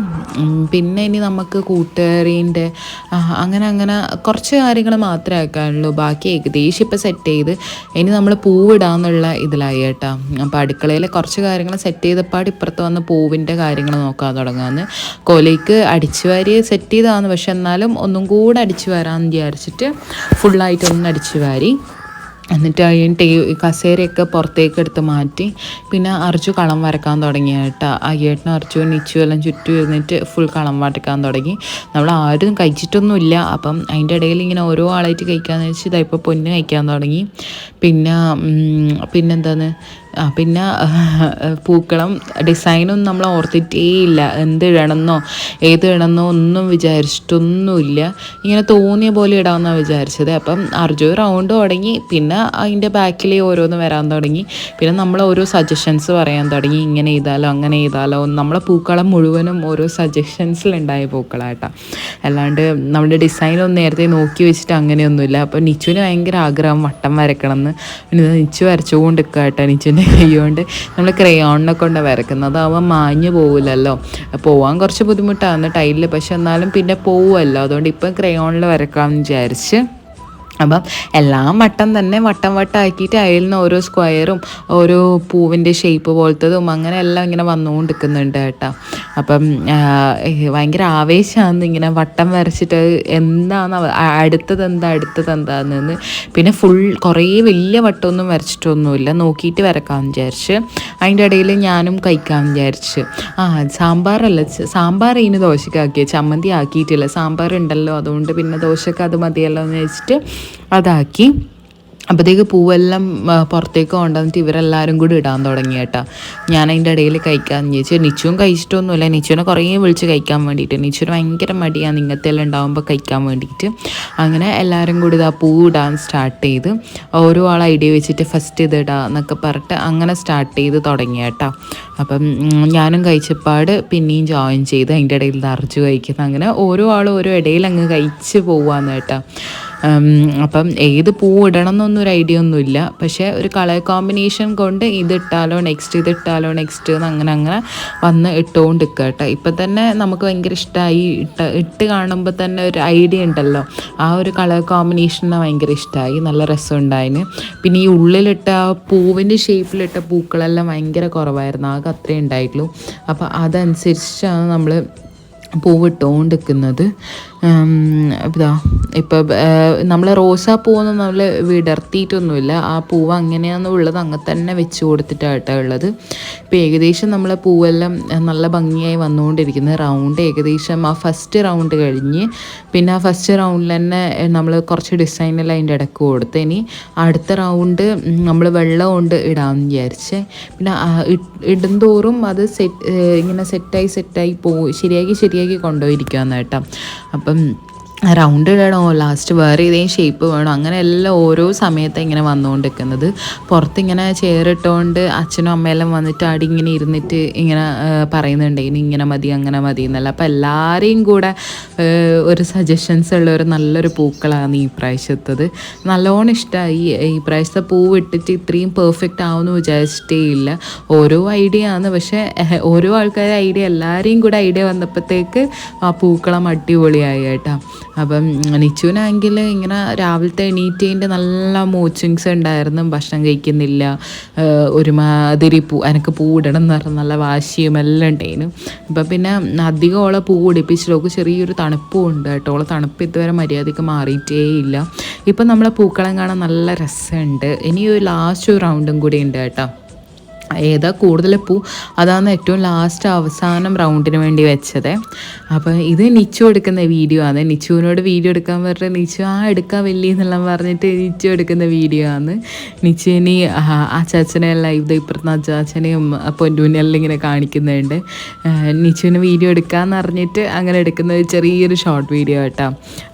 പിന്നെ ഇനി നമുക്ക് കൂട്ടുകറീൻ്റെ അങ്ങനെ കുറച്ച് കാര്യങ്ങൾ മാത്രമേ ആക്കാനുള്ളൂ. ബാക്കി ഏകദേശം ഇപ്പം സെറ്റ് ചെയ്ത് ഇനി നമ്മൾ പൂവിടാന്നുള്ള ഇതിലായി കേട്ടോ. അപ്പോൾ അടുക്കളയിൽ കുറച്ച് കാര്യങ്ങൾ സെറ്റ് ചെയ്തപ്പാട് ഇപ്പുറത്ത് വന്ന് പൂവിൻ്റെ കാര്യങ്ങൾ നോക്കാൻ തുടങ്ങാമെന്ന്. കൊലയ്ക്ക് അടിച്ചു വാരി സെറ്റ് ചെയ്തതാണ്, പക്ഷെ എന്നാലും ഒന്നും കൂടെ അടിച്ചു വരാമെന്ന് വിചാരിച്ചിട്ട് ഫുള്ളായിട്ടൊന്ന് അടിച്ചു വാരി. എന്നിട്ട് അതിൻ്റെ കസേരയൊക്കെ പുറത്തേക്ക് എടുത്ത് മാറ്റി. പിന്നെ അർജു കളം വരക്കാൻ തുടങ്ങി കേട്ടോ. അയ്യേട്ടനും അർജുവും നിച്ചു എല്ലാം ചുറ്റും ഇരുന്നിട്ട് ഫുൾ കളം വരക്കാൻ തുടങ്ങി. നമ്മൾ ആരും കഴിച്ചിട്ടൊന്നുമില്ല. അപ്പം അതിൻ്റെ ഇടയിൽ ഇങ്ങനെ ഓരോ ആളായിട്ട് കഴിക്കാമെന്ന് വെച്ച് ഇതായിപ്പോൾ പൊന്ന് കഴിക്കാൻ തുടങ്ങി. പിന്നെന്താണ് പിന്നെ പൂക്കളം ഡിസൈനൊന്നും നമ്മൾ ഓർത്തിട്ടേ ഇല്ല. എന്ത് ഇടണമെന്നോ ഏത് ഇടണമെന്നോ ഒന്നും വിചാരിച്ചിട്ടൊന്നുമില്ല. ഇങ്ങനെ തോന്നിയ പോലെ ഇടാമെന്നാണ് വിചാരിച്ചത്. അപ്പം അർജു റൗണ്ട് തുടങ്ങി. പിന്നെ അതിൻ്റെ ബാക്കിൽ ഓരോന്ന് വരാൻ തുടങ്ങി. പിന്നെ നമ്മൾ ഓരോ സജഷൻസ് പറയാൻ തുടങ്ങി. ഇങ്ങനെ ചെയ്താലോ അങ്ങനെ ചെയ്താലോ. നമ്മളെ പൂക്കളം മുഴുവനും ഓരോ സജഷൻസിലുണ്ടായ പൂക്കളായിട്ടാണ്. അല്ലാണ്ട് നമ്മുടെ ഡിസൈനൊന്നും നേരത്തെ നോക്കി വെച്ചിട്ട് അങ്ങനെയൊന്നുമില്ല. അപ്പോൾ നിച്ചുവിന് ഭയങ്കര ആഗ്രഹം വട്ടം വരക്കണമെന്ന്. പിന്നെ നിച്ചു വരച്ചുകൊണ്ട് നിൽക്കുക കേട്ടോ. നിച്ചുവിൻ്റെ കൈകൊണ്ട് നമ്മൾ ക്രയോണിനെ കൊണ്ട് വരക്കുന്നത് അവൻ മാഞ്ഞു പോകില്ലല്ലോ. പോകാൻ കുറച്ച് ബുദ്ധിമുട്ടാണ് ടൈലിൽ, പക്ഷെ എന്നാലും പിന്നെ പോവുമല്ലോ. അതുകൊണ്ട് ഇപ്പം ക്രയോണിൽ വരക്കാമെന്ന് വിചാരിച്ച്. അപ്പം എല്ലാം വട്ടം തന്നെ വട്ടം ആക്കിയിട്ട് അതിൽ നിന്ന് ഓരോ സ്ക്വയറും ഓരോ പൂവിൻ്റെ ഷേപ്പ് പോലത്തതും അങ്ങനെ എല്ലാം ഇങ്ങനെ വന്നുകൊണ്ടിരിക്കുന്നുണ്ട് കേട്ടോ. അപ്പം ഭയങ്കര ആവേശമാണ് ഇങ്ങനെ വട്ടം വരച്ചിട്ട് എന്താണ് അടുത്തത് എന്താണെന്ന്. പിന്നെ കുറേ വലിയ വട്ടമൊന്നും വരച്ചിട്ടൊന്നുമില്ല, നോക്കിയിട്ട് വരക്കാമെന്ന് വിചാരിച്ച്. അതിൻ്റെ ഇടയിൽ ഞാനും കഴിക്കാമെന്ന് വിചാരിച്ച്. സാമ്പാർ ഇതിന് ദോശക്കാക്കിയ ചമ്മന്തി ആക്കിയിട്ടില്ല. സാമ്പാർ ഉണ്ടല്ലോ, അതുകൊണ്ട് പിന്നെ ദോശക്ക് അത് മതിയല്ലോ എന്ന് വെച്ചിട്ട് അതാക്കി. അപ്പോഴത്തേക്ക് പൂവെല്ലാം പുറത്തേക്ക് കൊണ്ടുവന്നിട്ട് ഇവരെല്ലാവരും കൂടി ഇടാൻ തുടങ്ങി കേട്ടോ. ഞാൻ അതിൻ്റെ ഇടയിൽ കഴിക്കാമെന്ന് ചോദിച്ചു. നിച്ചുവും കഴിച്ചിട്ടൊന്നുമില്ല. നിച്ചുവിനെ കുറേ വിളിച്ച് കഴിക്കാൻ വേണ്ടിയിട്ട്. നിച്ചുവിന് ഭയങ്കര മടിയാണ് ഇങ്ങനത്തെ എല്ലാം ഉണ്ടാകുമ്പോൾ കഴിക്കാൻ വേണ്ടിയിട്ട്. അങ്ങനെ എല്ലാവരും കൂടി ഇതാ പൂ ഇടാൻ സ്റ്റാർട്ട് ചെയ്ത് ഓരോ ആൾ ഐഡിയ വെച്ചിട്ട് ഫസ്റ്റ് ഇത് ഇടാം എന്നൊക്കെ പറഞ്ഞിട്ട് അങ്ങനെ സ്റ്റാർട്ട് ചെയ്ത് തുടങ്ങി കേട്ടോ. അപ്പം ഞാനും കഴിച്ചപ്പാട് പിന്നെയും ജോയിൻ ചെയ്ത് അതിൻ്റെ ഇടയിൽ നിറച്ച് കഴിക്കുന്നത്. അങ്ങനെ ഓരോ ആളും ഓരോ ഇടയിൽ അങ്ങ് കഴിച്ച് പോവാന്ന് കേട്ടോ. അപ്പം ഏത് പൂ ഇടണം എന്നൊന്നും ഒരു ഐഡിയ ഒന്നുമില്ല. പക്ഷേ ഒരു കളർ കോമ്പിനേഷൻ കൊണ്ട് ഇതിട്ടാലോ നെക്സ്റ്റ് അങ്ങനെ വന്ന് ഇട്ടുകൊണ്ടിരിക്കുക കേട്ടോ. ഇപ്പം തന്നെ നമുക്ക് ഭയങ്കര ഇഷ്ടമായി. ഇട്ട് കാണുമ്പോൾ തന്നെ ഒരു ഐഡിയ ഉണ്ടല്ലോ, ആ ഒരു കളർ കോമ്പിനേഷനെ ഭയങ്കര ഇഷ്ടമായി. നല്ല രസമുണ്ടായിന്. പിന്നെ ഈ ഉള്ളിലിട്ട ആ പൂവിൻ്റെ ഷേപ്പിലിട്ട പൂക്കളെല്ലാം ഭയങ്കര കുറവായിരുന്നു, ആകെ അത്രേ ഉണ്ടായിട്ടുള്ളൂ. അപ്പോൾ അതനുസരിച്ചാണ് നമ്മൾ പൂവിട്ടുകൊണ്ടിരിക്കുന്നത്. ഇതാ ഇപ്പം നമ്മൾ റോസാപ്പൂവൊന്നും നമ്മൾ വിടർത്തിയിട്ടൊന്നുമില്ല. ആ പൂവ് അങ്ങനെയാണെന്നുള്ളത് അങ്ങനെ തന്നെ വെച്ച് കൊടുത്തിട്ടായിട്ടാണ് ഉള്ളത്. ഇപ്പോൾ ഏകദേശം നമ്മളെ പൂവെല്ലാം നല്ല ഭംഗിയായി വന്നുകൊണ്ടിരിക്കുന്നത്. റൗണ്ട് ഏകദേശം ആ ഫസ്റ്റ് റൗണ്ട് കഴിഞ്ഞ് പിന്നെ ആ ഫസ്റ്റ് റൗണ്ടിൽ തന്നെ നമ്മൾ കുറച്ച് ഡിസൈനെല്ലാം അതിൻ്റെ ഇടയ്ക്ക് കൊടുത്ത്. ഇനി അടുത്ത റൗണ്ട് നമ്മൾ വെള്ളം കൊണ്ട് ഇടാമെന്ന് വിചാരിച്ച്. പിന്നെ ഇടുന്തോറും അത് ഇങ്ങനെ സെറ്റായി ശരിയാക്കി കൊണ്ടുപോയിരിക്കുകയെന്ന് കേട്ടോ. അപ്പം റൗണ്ട് ഇടണോ ലാസ്റ്റ് വേറെ ഏതെങ്കിലും ഷേപ്പ് വേണോ അങ്ങനെ എല്ലാം ഓരോ സമയത്ത് ഇങ്ങനെ വന്നുകൊണ്ടിരിക്കുന്നത്. പുറത്തിങ്ങനെ ചെയറിട്ടുകൊണ്ട് അച്ഛനും അമ്മയെല്ലാം വന്നിട്ട് അവിടെ ഇങ്ങനെ ഇരുന്നിട്ട് ഇങ്ങനെ പറയുന്നുണ്ട് ഇങ്ങനെ മതി അങ്ങനെ മതി എന്നല്ല. അപ്പോൾ എല്ലാവരെയും കൂടെ ഒരു സജഷൻസ് ഉള്ള ഒരു നല്ലൊരു പൂക്കളാണ് ഈ പ്രാവശ്യത്തത്. നല്ലോണം ഇഷ്ടമായി. ഈ പ്രാവശ്യത്തെ പൂവ് ഇട്ടിട്ട് ഇത്രയും പെർഫെക്റ്റ് ആവുമെന്ന് വിചാരിച്ചിട്ടേ ഇല്ല. ഓരോ ഐഡിയ ആണ്, പക്ഷേ ഓരോ ആൾക്കാരുടെ ഐഡിയ എല്ലാവരെയും കൂടെ ഐഡിയ വന്നപ്പോഴത്തേക്ക് ആ പൂക്കളം അടിപൊളിയായി കേട്ടോ. അപ്പം നിച്ചുവിനാണെങ്കിൽ ഇങ്ങനെ രാവിലത്തെ എണീറ്റതിൻ്റെ നല്ല മൂച്ചിങ്സ് ഉണ്ടായിരുന്നു. ഭക്ഷണം കഴിക്കുന്നില്ല, ഒരുമാതിരി എനിക്ക് പൂ ഇടണം എന്ന് പറഞ്ഞാൽ നല്ല വാശിയും എല്ലാം ഉണ്ടായിരുന്നു. അപ്പം പിന്നെ അധികം ഓളെ പൂ പിടിപ്പിച്ചിട്ട് ചെറിയൊരു തണുപ്പും ഉണ്ട് കേട്ടോ. ഓളെ തണുപ്പ് ഇതുവരെ മര്യാദയ്ക്ക് മാറിയിട്ടേ ഇല്ല. ഇപ്പം നമ്മളെ പൂക്കളം കാണാൻ നല്ല രസമുണ്ട്. ഇനി ഒരു ലാസ്റ്റ് റൗണ്ടും കൂടി ഉണ്ട് കേട്ടോ. ഏതാ കൂടുതൽ പൂ അതാണ് ഏറ്റവും ലാസ്റ്റ് അവസാനം റൗണ്ടിന് വേണ്ടി വെച്ചത്. അപ്പോൾ ഇത് നിച്ചു എടുക്കുന്ന വീഡിയോ ആണ്. നിച്ചുവിനോട് വീഡിയോ എടുക്കാൻ പറഞ്ഞിട്ട് നിച്ചു എടുക്കാൻ വലിയ എന്നെല്ലാം പറഞ്ഞിട്ട് നിച്ചു എടുക്കുന്ന വീഡിയോ ആണ്. നിച്ചുവിന് അച്ചാച്ചനെല്ലാം ഇത് ഇപ്പുറത്തെ അച്ചാച്ചനെയും പൊന്നൂനെല്ലാം ഇങ്ങനെ കാണിക്കുന്നുണ്ട്. നിച്ചുവിന് വീഡിയോ എടുക്കാമെന്ന് പറഞ്ഞിട്ട് അങ്ങനെ എടുക്കുന്ന ഒരു ചെറിയൊരു ഷോർട്ട് വീഡിയോ കേട്ടോ.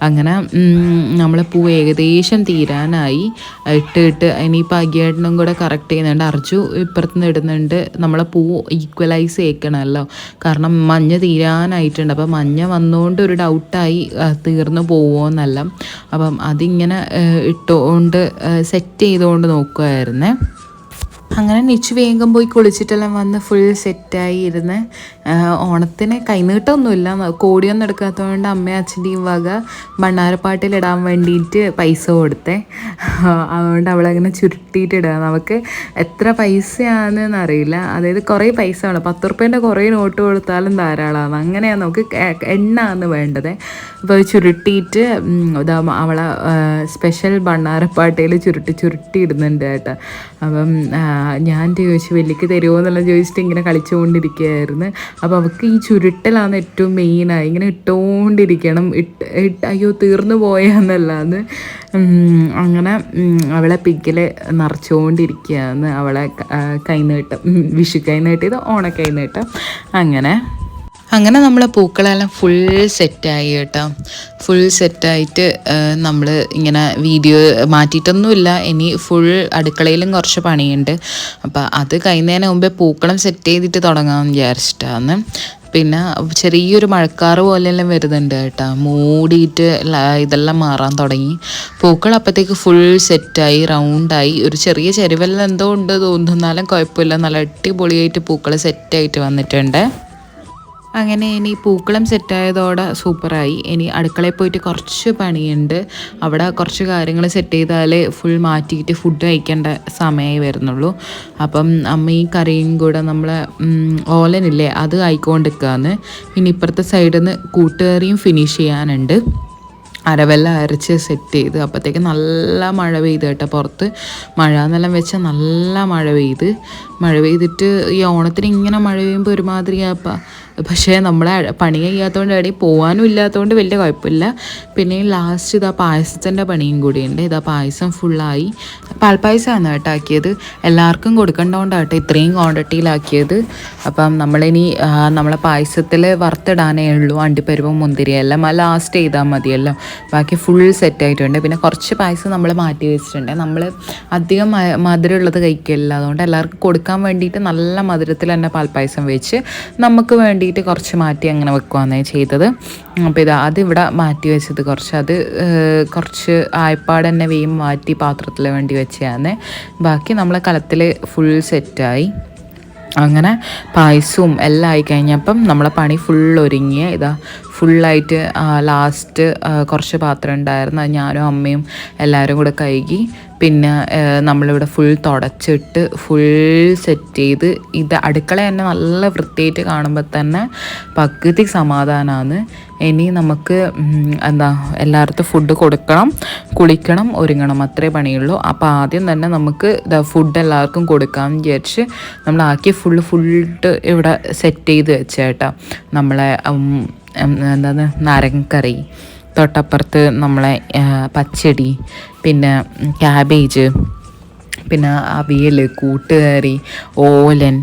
അങ്ങനെ നമ്മളെ പൂ ഏകദേശം തീരാനായി. ഇട്ട് ഇനിയിപ്പോൾ അഗിയേട്ടനും കൂടെ കറക്റ്റ് ചെയ്യുന്നുണ്ട്. അർജു ഇപ്പുറത്ത് ഇടുന്നുണ്ട്. നമ്മളെ പൂ ഈക്വലൈസ് ചെയ്യണമല്ലോ, കാരണം മഞ്ഞ തീരാനായിട്ടുണ്ട്. അപ്പം മഞ്ഞ വന്നുകൊണ്ട് ഒരു ഡൗട്ടായി തീർന്നു പോവുമോയെന്നല്ല. അപ്പം അതിങ്ങനെ ഇട്ടുകൊണ്ട് സെറ്റ് ചെയ്തുകൊണ്ട് നോക്കുമായിരുന്നേ. അങ്ങനെ നിച്ചു വേഗം പോയി കുളിച്ചിട്ടെല്ലാം വന്ന് ഫുൾ സെറ്റായി ഇരുന്ന്. ഓണത്തിന് കൈനീട്ടമൊന്നുമില്ല, കോടിയൊന്നും എടുക്കാത്തതുകൊണ്ട് അമ്മയും അച്ഛൻ്റെയും വക ഭണ്ണാരപ്പാട്ടിലിടാൻ വേണ്ടിയിട്ട് പൈസ കൊടുത്തേ. അതുകൊണ്ട് അവളങ്ങനെ ചുരുട്ടിയിട്ടിടുക. നമുക്ക് എത്ര പൈസയാണെന്ന് അറിയില്ല, അതായത് കുറേ പൈസ വേണം. 10 റുപ്യേൻ്റെ കുറേ നോട്ട് കൊടുത്താലും ധാരാളമാണ്. അങ്ങനെയാണ് നമുക്ക് എണ്ണയാണ് വേണ്ടത്. അപ്പോൾ ചുരുട്ടിയിട്ട് ഇതാ അവളെ സ്പെഷ്യൽ ഭണ്ണാരപ്പാട്ടയിൽ ചുരുട്ടി ഇടുന്നുണ്ട് കേട്ടോ. അപ്പം ഞാൻ ചോദിച്ചു വലിക്ക് തരുമോ എന്നെല്ലാം ചോദിച്ചിട്ട് ഇങ്ങനെ കളിച്ചുകൊണ്ടിരിക്കുകയായിരുന്നു. അപ്പോൾ അവൾക്ക് ഈ ചുരുട്ടലാണ് ഏറ്റവും മെയിനായി. ഇങ്ങനെ ഇട്ടുകൊണ്ടിരിക്കണം. അയ്യോ തീർന്നു പോയാന്നല്ലാന്ന് അങ്ങനെ അവളെ പിക്കിൽ നിറച്ചുകൊണ്ടിരിക്കുകയാണ്. അവളെ കൈനീട്ടം, വിഷു കൈനീട്ടിയത് ഓണക്കൈനീട്ടം. അങ്ങനെ നമ്മളെ പൂക്കളെല്ലാം ഫുൾ സെറ്റായി കേട്ടോ. ഫുൾ സെറ്റായിട്ട് നമ്മൾ ഇങ്ങനെ വീഡിയോ മാറ്റിയിട്ടൊന്നുമില്ല. ഇനി ഫുൾ അടുക്കളയിലും കുറച്ച് പണിയുണ്ട്. അപ്പോൾ അത് കഴിയുന്നതിന് മുമ്പേ പൂക്കളം സെറ്റ് ചെയ്തിട്ട് തുടങ്ങാമെന്ന് വിചാരിച്ചിട്ടാണ്. പിന്നെ ചെറിയൊരു മഴക്കാറ് പോലെയെല്ലാം വരുന്നുണ്ട് കേട്ടോ. മൂടിയിട്ട് ഇതെല്ലാം മാറാൻ തുടങ്ങി. പൂക്കൾ അപ്പോഴത്തേക്ക് ഫുൾ സെറ്റായി, റൗണ്ടായി. ഒരു ചെറിയ ചെരുവെല്ലാം എന്തോ ഉണ്ട് തോന്നുന്നു, എന്നാലും കുഴപ്പമില്ല. നല്ല അടിപൊളിയായിട്ട് പൂക്കൾ സെറ്റായിട്ട് വന്നിട്ടുണ്ട്. അങ്ങനെ ഇനി പൂക്കളം സെറ്റായതോടെ സൂപ്പറായി. ഇനി അടുക്കളയിൽ പോയിട്ട് കുറച്ച് പണിയുണ്ട്. അവിടെ കുറച്ച് കാര്യങ്ങൾ സെറ്റ് ചെയ്താൽ ഫുൾ മാറ്റിയിട്ട് ഫുഡ് കഴിക്കേണ്ട സമയമായി വരുന്നുള്ളൂ. അപ്പം അമ്മ ഈ കറിയും കൂടെ നമ്മളെ ഓലനില്ലേ അത് ആയിക്കൊണ്ടിരിക്കുകയാണ്. പിന്നെ ഇപ്പുറത്തെ സൈഡിൽ നിന്ന് കൂട്ടുകറിയും ഫിനിഷ് ചെയ്യാനുണ്ട്. അരവെല്ലാം അരച്ച് സെറ്റ് ചെയ്ത് അപ്പോഴത്തേക്ക് നല്ല മഴ പെയ്ത് കേട്ടോ. പുറത്ത് മഴ എന്നെല്ലാം വെച്ചാൽ നല്ല മഴ പെയ്തിട്ട് ഈ ഓണത്തിന് ഇങ്ങനെ മഴ പെയ്യുമ്പോൾ ഒരുമാതിരിയാപ്പാ. പക്ഷേ നമ്മളെ പണി കഴിയാത്തതുകൊണ്ട് എവിടെയും പോകാനും ഇല്ലാത്തതുകൊണ്ട് വലിയ കുഴപ്പമില്ല. പിന്നെ ലാസ്റ്റ് ഇതാ പായസത്തിൻ്റെ പണിയും കൂടിയുണ്ട്. ഇതാ പായസം ഫുള്ളായി. പാൽപ്പായസമാണ് കേട്ടോ ആക്കിയത്. എല്ലാവർക്കും കൊടുക്കേണ്ടതുകൊണ്ടാണ് കേട്ടോ ഇത്രയും ക്വാണ്ടിറ്റിയിലാക്കിയത്. അപ്പം നമ്മളിനി നമ്മളെ പായസത്തിൽ വറുത്തിടാനേ ഉള്ളൂ. അണ്ടിപ്പരിവും മുന്തിരിയെല്ലാം ലാസ്റ്റ് ചെയ്താൽ മതിയല്ലോ. ബാക്കി ഫുൾ സെറ്റായിട്ടുണ്ട്. പിന്നെ കുറച്ച് പായസം നമ്മൾ മാറ്റി വെച്ചിട്ടുണ്ട്. നമ്മൾ അധികം മധുരമുള്ളത് കഴിക്കില്ല, അതുകൊണ്ട് എല്ലാവർക്കും കൊടുക്കാൻ വേണ്ടിയിട്ട് നല്ല മധുരത്തിൽ തന്നെ പാൽപ്പായസം വെച്ച് നമുക്ക് വേണ്ടിയിട്ട് കുറച്ച് മാറ്റി അങ്ങനെ വെക്കുകയാണ് ചെയ്തത്. അപ്പോൾ അതിവിടെ മാറ്റി വെച്ചത് കുറച്ച് ആയപ്പാട് തന്നെ വേയും മാറ്റി പാത്രത്തിൽ വേണ്ടി വെച്ചാണ്. ബാക്കി നമ്മളെ കലത്തിൽ ഫുൾ സെറ്റായി. അങ്ങനെ പായസവും എല്ലാം ആയി കഴിഞ്ഞപ്പം നമ്മളെ പണി ഫുൾ ഒരുങ്ങിയ ഫുള്ളായിട്ട് ലാസ്റ്റ് കുറച്ച് പാത്രം ഉണ്ടായിരുന്നു. അത് ഞാനും അമ്മയും എല്ലാവരും കൂടെ കഴുകി. പിന്നെ നമ്മളിവിടെ ഫുൾ തുടച്ചിട്ട് ഫുൾ സെറ്റ് ചെയ്ത് അടുക്കള തന്നെ നല്ല വൃത്തിയായിട്ട് കാണുമ്പോൾ തന്നെ പകുതി സമാധാനമാണ്. ഇനി നമുക്ക് എല്ലായിടത്തും ഫുഡ് കൊടുക്കണം, കുളിക്കണം, ഒരുങ്ങണം, അത്രേ പണിയുള്ളൂ. അപ്പോൾ ആദ്യം തന്നെ നമുക്ക് ഫുഡ് എല്ലാവർക്കും കൊടുക്കാമെന്ന് വിചാരിച്ച് നമ്മളാക്കി ഫുള്ള് ഇവിടെ സെറ്റ് ചെയ്ത് വെച്ചേട്ടാ. നമ്മളെ നാരങ്ങക്കറി, തൊട്ടപ്പുറത്ത് നമ്മളെ പച്ചടി, പിന്നെ ക്യാബേജ്, പിന്നെ അവിയൽ, കൂട്ടുകറി, ഓലൻ,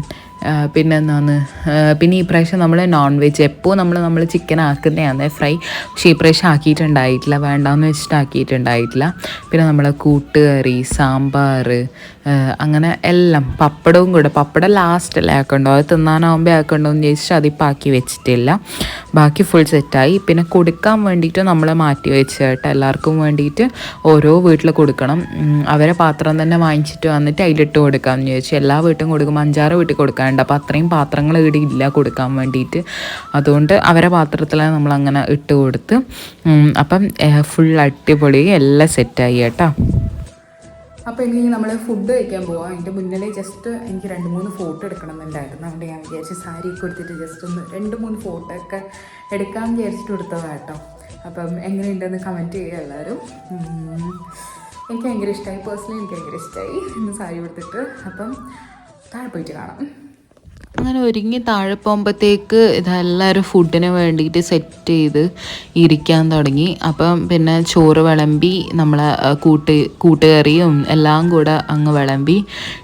പിന്നെ ഈ പ്രാവശ്യം നമ്മൾ നോൺ വെജ് എപ്പോൾ നമ്മൾ ചിക്കൻ ആക്കുന്നതാണ് ഫ്രൈ. പക്ഷേ ഈ പ്രാവശ്യം ആക്കിയിട്ടുണ്ടായിട്ടില്ല, വേണ്ടാന്ന് വെച്ചിട്ട് ആക്കിയിട്ടുണ്ടായിട്ടില്ല. പിന്നെ നമ്മളെ കൂട്ടുകറി, സാമ്പാർ, അങ്ങനെ എല്ലാം. പപ്പടവും കൂടെ, പപ്പടം ലാസ്റ്റല്ലേ ആക്കണ്ടോ, അത് തിന്നാനാവുമ്പോൾ ആക്കണ്ടോ എന്ന് ചോദിച്ചിട്ട് അതിപ്പോൾ ആക്കി വെച്ചിട്ടില്ല. ബാക്കി ഫുൾ സെറ്റായി. പിന്നെ കൊടുക്കാൻ വേണ്ടിയിട്ട് നമ്മൾ മാറ്റി വെച്ച് കേട്ടോ. എല്ലാവർക്കും വേണ്ടിയിട്ട് ഓരോ വീട്ടിൽ കൊടുക്കണം. അവരെ പാത്രം തന്നെ വാങ്ങിച്ചിട്ട് വന്നിട്ട് അതിലിട്ട് കൊടുക്കാമെന്ന് ചോദിച്ചു. എല്ലാ വീട്ടും കൊടുക്കുമ്പോൾ 5-6 വീട്ടിൽ കൊടുക്കാനുണ്ട്. അപ്പോൾ അത്രയും പാത്രങ്ങൾ ഇവിടെ ഇല്ല കൊടുക്കാൻ വേണ്ടിയിട്ട്. അതുകൊണ്ട് അവരെ പാത്രത്തിലാണ് നമ്മളങ്ങനെ ഇട്ട് കൊടുത്ത്. അപ്പം ഫുൾ അടിപൊളി എല്ലാം സെറ്റായി കേട്ടോ. അപ്പോൾ ഇനി നമ്മൾ ഫുഡ് കഴിക്കാൻ പോവാം. അതിൻ്റെ മുന്നിൽ ജസ്റ്റ് എനിക്ക് 2-3 ഫോട്ടോ എടുക്കണമെന്നുണ്ടായിരുന്നു. അതുകൊണ്ട് ഞാൻ വിചാരിച്ച് സാരിയൊക്കെ കൊടുത്തിട്ട് ജസ്റ്റ് ഒന്ന് 2-3 ഫോട്ടോ ഒക്കെ എടുക്കാമെന്ന് വിചാരിച്ചിട്ട് കൊടുത്തതാണ് കേട്ടോ. അപ്പം എങ്ങനെയുണ്ടെന്ന് കമൻറ്റ് ചെയ്യുക എല്ലാവരും. എനിക്ക് ഭയങ്കര ഇഷ്ടമായി, പേഴ്സണലി എനിക്ക് ഭയങ്കര ഇഷ്ടമായി ഇന്ന് സാരി കൊടുത്തിട്ട്. അപ്പം താഴെ പോയിട്ട് കാണാം. അങ്ങനെ ഒരുങ്ങി താഴെ പോകുമ്പോഴത്തേക്ക് ഇതെല്ലാവരും ഫുഡിന് വേണ്ടിയിട്ട് സെറ്റ് ചെയ്ത് ഇരിക്കാൻ തുടങ്ങി. അപ്പം പിന്നെ ചോറ് വിളമ്പി നമ്മളെ കൂട്ടുകറിയും എല്ലാം കൂടെ അങ്ങ് വിളമ്പി.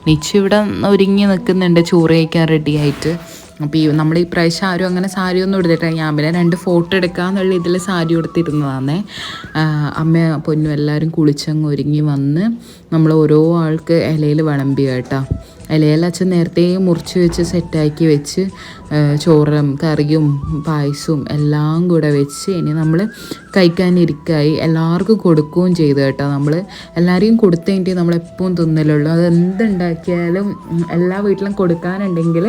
നിച്ചു ഇവിടെ ഒരുങ്ങി നിൽക്കുന്നുണ്ട് ചോറ് കഴിക്കാൻ റെഡി ആയിട്ട്. അപ്പോൾ നമ്മൾ ഈ പ്രാവശ്യം ആരും അങ്ങനെ സാരി ഒന്നും എടുത്തിട്ടില്ല. ഞാൻ പിന്നെ 2 ഫോട്ടോ എടുക്കാമെന്നുള്ള ഇതിൽ സാരി എടുത്തിരുന്നതാണേ. അമ്മ പൊന്നും എല്ലാവരും കുളിച്ചങ്ങ് ഒരുങ്ങി വന്ന് നമ്മൾ ഓരോ ആൾക്ക് ഇലയിൽ വിളമ്പി കേട്ടോ. ഇലയിൽ അച്ഛൻ നേരത്തെ മുറിച്ച് വെച്ച് സെറ്റാക്കി വെച്ച് ചോറും കറിയും പായസവും എല്ലാം കൂടെ വെച്ച് ഇനി നമ്മൾ കഴിക്കാനിരിക്കായി. എല്ലാവർക്കും കൊടുക്കുകയും ചെയ്തു കേട്ടോ. നമ്മൾ എല്ലാവരെയും കൊടുത്തു കഴിഞ്ഞിട്ട് നമ്മളെപ്പോഴും തിന്നലുള്ളൂ. അത് എന്തുണ്ടാക്കിയാലും എല്ലാ വീട്ടിലും കൊടുക്കാനുണ്ടെങ്കിൽ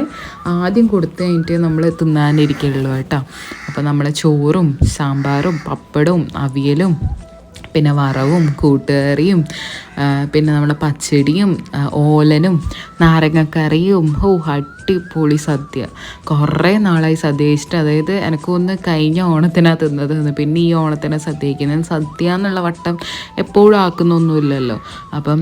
ആദ്യം കൊടുത്തു കഴിഞ്ഞിട്ട് നമ്മൾ തിന്നാനിരിക്കുള്ളൂ കേട്ടോ. അപ്പോൾ നമ്മൾ ചോറും സാമ്പാറും പപ്പടവും അവിയലും പിന്നെ വറവും കൂട്ടുകറിയും പിന്നെ നമ്മുടെ പച്ചടിയും ഓലനും നാരങ്ങക്കറിയും അടിപൊളി സദ്യ. കുറേ നാളായി സദ്യ കഴിച്ചിട്ട്. അതായത് എനിക്കൊന്ന് കഴിഞ്ഞ ഓണത്തിനാണ് തിന്നത്. പിന്നെ ഈ ഓണത്തിനെ സദ്യ കഴിക്കുന്നത്. സദ്യ എന്നുള്ള വട്ടം എപ്പോഴും ആക്കുന്നൊന്നുമില്ലല്ലോ. അപ്പം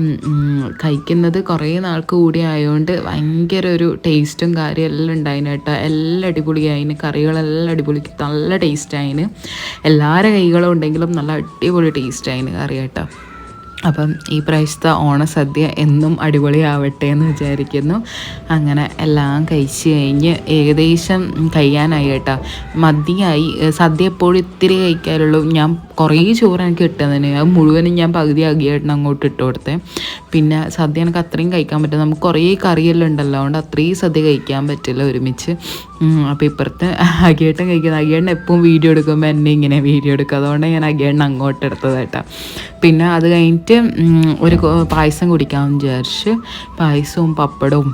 കഴിക്കുന്നത് കുറേ നാൾക്ക് കൂടി ആയതുകൊണ്ട് ഭയങ്കര ഒരു ടേസ്റ്റും കാര്യം എല്ലാം ഉണ്ടായിന് കേട്ടോ. എല്ലാം അടിപൊളിയായിന്. കറികളെല്ലാം അടിപൊളി നല്ല ടേസ്റ്റായിന്. എല്ലാവരുടെ കൈകളും ഉണ്ടെങ്കിലും നല്ല അടിപൊളി ടേസ്റ്റായിന് കറി കേട്ടോ. അപ്പം ഈ പ്രാവശ്യത്തെ ഓണസദ്യ എന്നും അടിപൊളിയാവട്ടെ എന്ന് വിചാരിക്കുന്നു. അങ്ങനെ എല്ലാം കഴിച്ച് കഴിഞ്ഞ് ഏകദേശം കഴിയാനായി കേട്ടോ. മതിയായി. സദ്യ എപ്പോഴും ഇത്തിരി കഴിക്കാറുള്ളൂ. ഞാൻ കുറേ ചോറ് എനിക്ക് കിട്ടുന്നതിന് അത് മുഴുവനും ഞാൻ പകുതി അകിയേട്ടൻ അങ്ങോട്ട് ഇട്ട് കൊടുത്തേ. പിന്നെ സദ്യ എനിക്ക് അത്രയും കഴിക്കാൻ പറ്റും. നമുക്ക് കുറേ കറിയെല്ലാം ഉണ്ടല്ലോ, അതുകൊണ്ട് അത്രയും സദ്യ കഴിക്കാൻ പറ്റില്ല ഒരുമിച്ച്. അപ്പോൾ ഇപ്പുറത്ത് അകിയേട്ടൻ കഴിക്കുന്നത്. അകിയേട്ടൻ എപ്പോഴും വീഡിയോ എടുക്കുമ്പോൾ എന്നെ ഇങ്ങനെ വീഡിയോ എടുക്കും. അതുകൊണ്ട് ഞാൻ അകിയേട്ടൻ അങ്ങോട്ട് എടുത്തത് കേട്ടോ. പിന്നെ അത് കഴിഞ്ഞിട്ട് ഒരു പായസം കുടിക്കാമെന്ന് വിചാരിച്ച് പായസവും പപ്പടവും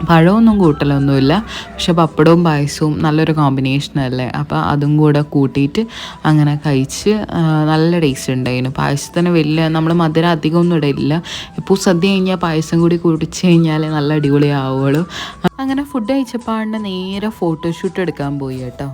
പഴമൊന്നും കൂട്ടലൊന്നുമില്ല. പക്ഷെ പപ്പടവും പായസവും നല്ലൊരു കോമ്പിനേഷനല്ലേ. അപ്പോൾ അതും കൂടെ കൂട്ടിയിട്ട് അങ്ങനെ കഴിച്ച് നല്ല ടേസ്റ്റ് ഉണ്ടായിരുന്നു. പായസത്തിന് വലിയ നമ്മൾ മധുരം അധികമൊന്നും ഇടയില്ല. ഇപ്പോൾ സദ്യ കഴിഞ്ഞാൽ പായസം കൂടി കുടിച്ച് കഴിഞ്ഞാൽ നല്ല അടിപൊളിയാവുള്ളൂ. അങ്ങനെ ഫുഡ് കഴിച്ചപ്പാണ്ട് നേരെ ഫോട്ടോഷൂട്ട് എടുക്കാൻ പോയി കേട്ടോ.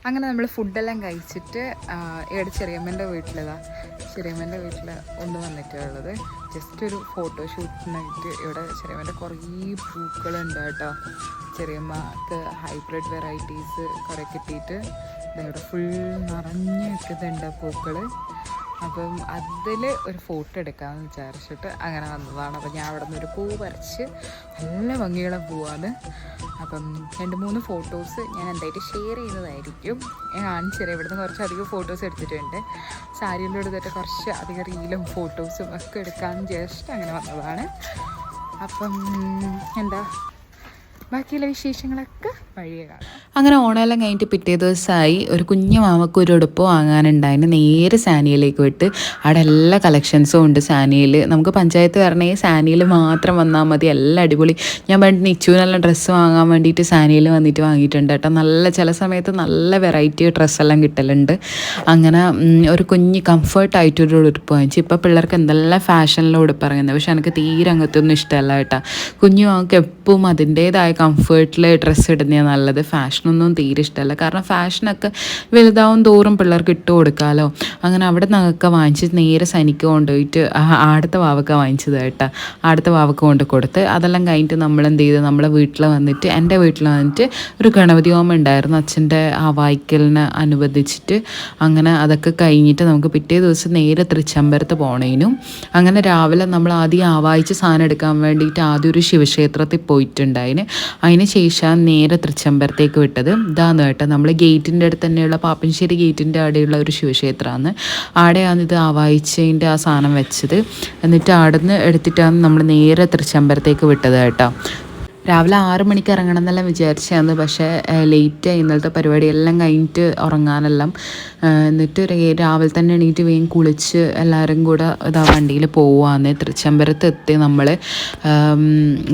അങ്ങനെ നമ്മൾ ഫുഡെല്ലാം കഴിച്ചിട്ട് ഇവിടെ ചെറിയമ്മേൻ്റെ വീട്ടിൽ ഒന്ന് വന്നിട്ടുള്ളത്. ജസ്റ്റ് ഒരു ഫോട്ടോഷൂട്ടിനായിട്ട്. ഇവിടെ ചെറിയമ്മേൻ്റെ കുറേ പൂക്കളുണ്ട് കേട്ടോ. ചെറിയമ്മക്ക് ഹൈബ്രിഡ് വെറൈറ്റീസ് കുറേ കിട്ടിയിട്ട് ഇവിടെ ഫുൾ നിറഞ്ഞ് നിൽക്കുന്നുണ്ട് പൂക്കൾ. അപ്പം അതിൽ ഒരു ഫോട്ടോ എടുക്കാമെന്ന് വിചാരിച്ചിട്ട് അങ്ങനെ വന്നതാണ്. അപ്പം ഞാൻ അവിടെ നിന്നൊരു പൂ പറിച്ച് നല്ല ഭംഗിയുള്ള പൂവാണ്. അപ്പം 2-3 ഫോട്ടോസ് ഞാൻ എന്തായിട്ട് ഷെയർ ചെയ്യുന്നതായിരിക്കും. ഞാൻ കാണിച്ചു തരാം. ഇവിടുന്ന് കുറച്ചധികം ഫോട്ടോസ് എടുത്തിട്ടുണ്ട്. സാരിയിലും എടുത്തിട്ട് കുറച്ച് അധികം റീലും ഫോട്ടോസും ഒക്കെ എടുക്കാമെന്ന് വിചാരിച്ചിട്ട് അങ്ങനെ വന്നതാണ്. അപ്പം എന്താ ബാക്കിയുള്ള വിശേഷങ്ങളൊക്കെ വഴിയെ കാണാം. അങ്ങനെ ഓണമെല്ലാം കഴിഞ്ഞിട്ട് പിറ്റേ ദിവസമായി ഒരു കുഞ്ഞു മാമക്ക് ഒരു ഉടുപ്പ് വാങ്ങാനുണ്ടായിരുന്നു. നേരെ സാനിയിലേക്ക് വിട്ട് അവിടെ എല്ലാ കളക്ഷൻസും ഉണ്ട് സാനിയിൽ. നമുക്ക് പഞ്ചായത്ത് വരണമെങ്കിൽ സാനിയിൽ മാത്രം വന്നാൽ മതി. എല്ലാം അടിപൊളി. ഞാൻ വേണ്ടി നിച്ചുവിനെല്ലാം ഡ്രസ്സ് വാങ്ങാൻ വേണ്ടിയിട്ട് സാനിയിൽ വന്നിട്ട് വാങ്ങിയിട്ടുണ്ട് കേട്ടോ. ചില സമയത്ത് നല്ല വെറൈറ്റി ഡ്രസ്സെല്ലാം കിട്ടലുണ്ട്. അങ്ങനെ ഒരു കുഞ്ഞ് കംഫർട്ടായിട്ടൊരു ഉടുപ്പ് വാങ്ങിച്ചു. ഇപ്പോൾ പിള്ളേർക്ക് എന്തെല്ലാം ഫാഷനിലെ ഉടുപ്പ് ഇറങ്ങുന്നത്. പക്ഷെ എനിക്ക് തീരെ അങ്ങനത്തൊന്നും ഇഷ്ടമല്ല കേട്ടോ. കുഞ്ഞു മാമക്ക് എപ്പോഴും അതിൻ്റേതായ കംഫേർട്ടിൽ ഡ്രസ്സ് ഇടുന്നതാണ് നല്ലത്. ഫാഷനൊന്നും തീരെ ഇഷ്ടമല്ല. കാരണം ഫാഷനൊക്കെ വലുതാവും തോറും പിള്ളേർക്ക് ഇട്ട് കൊടുക്കാമല്ലോ. അങ്ങനെ അവിടെ നിന്നൊക്കെ വാങ്ങിച്ച് നേരെ സനിക്ക് കൊണ്ടുപോയിട്ട് അടുത്ത വാവക്ക വാങ്ങിച്ചത് കേട്ടോ. അടുത്ത വാവക്ക കൊണ്ട് കൊടുത്ത് അതെല്ലാം കഴിഞ്ഞിട്ട് നമ്മൾ എന്ത് ചെയ്ത് നമ്മളെ വീട്ടിൽ വന്നിട്ട് എൻ്റെ വീട്ടിൽ വന്നിട്ട് ഒരു ഗണപതി ഹോമം ഉണ്ടായിരുന്നു അച്ഛൻ്റെ ആ വായിക്കലിന് അനുബന്ധിച്ചിട്ട്. അങ്ങനെ അതൊക്കെ കഴിഞ്ഞിട്ട് നമുക്ക് പിറ്റേ ദിവസം നേരെ തൃച്ചംബരത്ത് പോണേനും. അങ്ങനെ രാവിലെ നമ്മൾ ആദ്യം ആവാഹിച്ച് സാധനം എടുക്കാൻ വേണ്ടിയിട്ട് ആദ്യം ഒരു ശിവക്ഷേത്രത്തിൽ പോയിട്ടുണ്ടായിന്. അതിന് ശേഷം നേരെ തൃച്ചംബരത്തേക്ക് വിട്ടത്. ഇതാന്ന് കേട്ടോ നമ്മൾ ഗേറ്റിൻ്റെ അടുത്ത് തന്നെയുള്ള പാപ്പൻശ്ശേരി ഗേറ്റിൻ്റെ അവിടെയുള്ള ഒരു ശിവക്ഷേത്രമാണ്. അവിടെയാണ് ഇത് ആവാഹിച്ചതിൻ്റെ ആ സാധനം വെച്ചത്. എന്നിട്ട് അവിടെ നിന്ന് എടുത്തിട്ടാണ് നമ്മൾ നേരെ തൃച്ചംബരത്തേക്ക് വിട്ടത് കേട്ടോ. രാവിലെ 6 മണിക്ക് ഇറങ്ങണം എന്നെല്ലാം വിചാരിച്ചായിരുന്നു. പക്ഷേ ലേറ്റായി ഇന്നലത്തെ പരിപാടിയെല്ലാം കഴിഞ്ഞിട്ട് ഉറങ്ങാനെല്ലാം. എന്നിട്ട് രാവിലെ തന്നെ എണീറ്റ് വേഗം കുളിച്ച് എല്ലാവരും കൂടെ ഇതാ വണ്ടിയിൽ പോവാന്ന്. തൃച്ചംബരത്ത് എത്തി നമ്മൾ.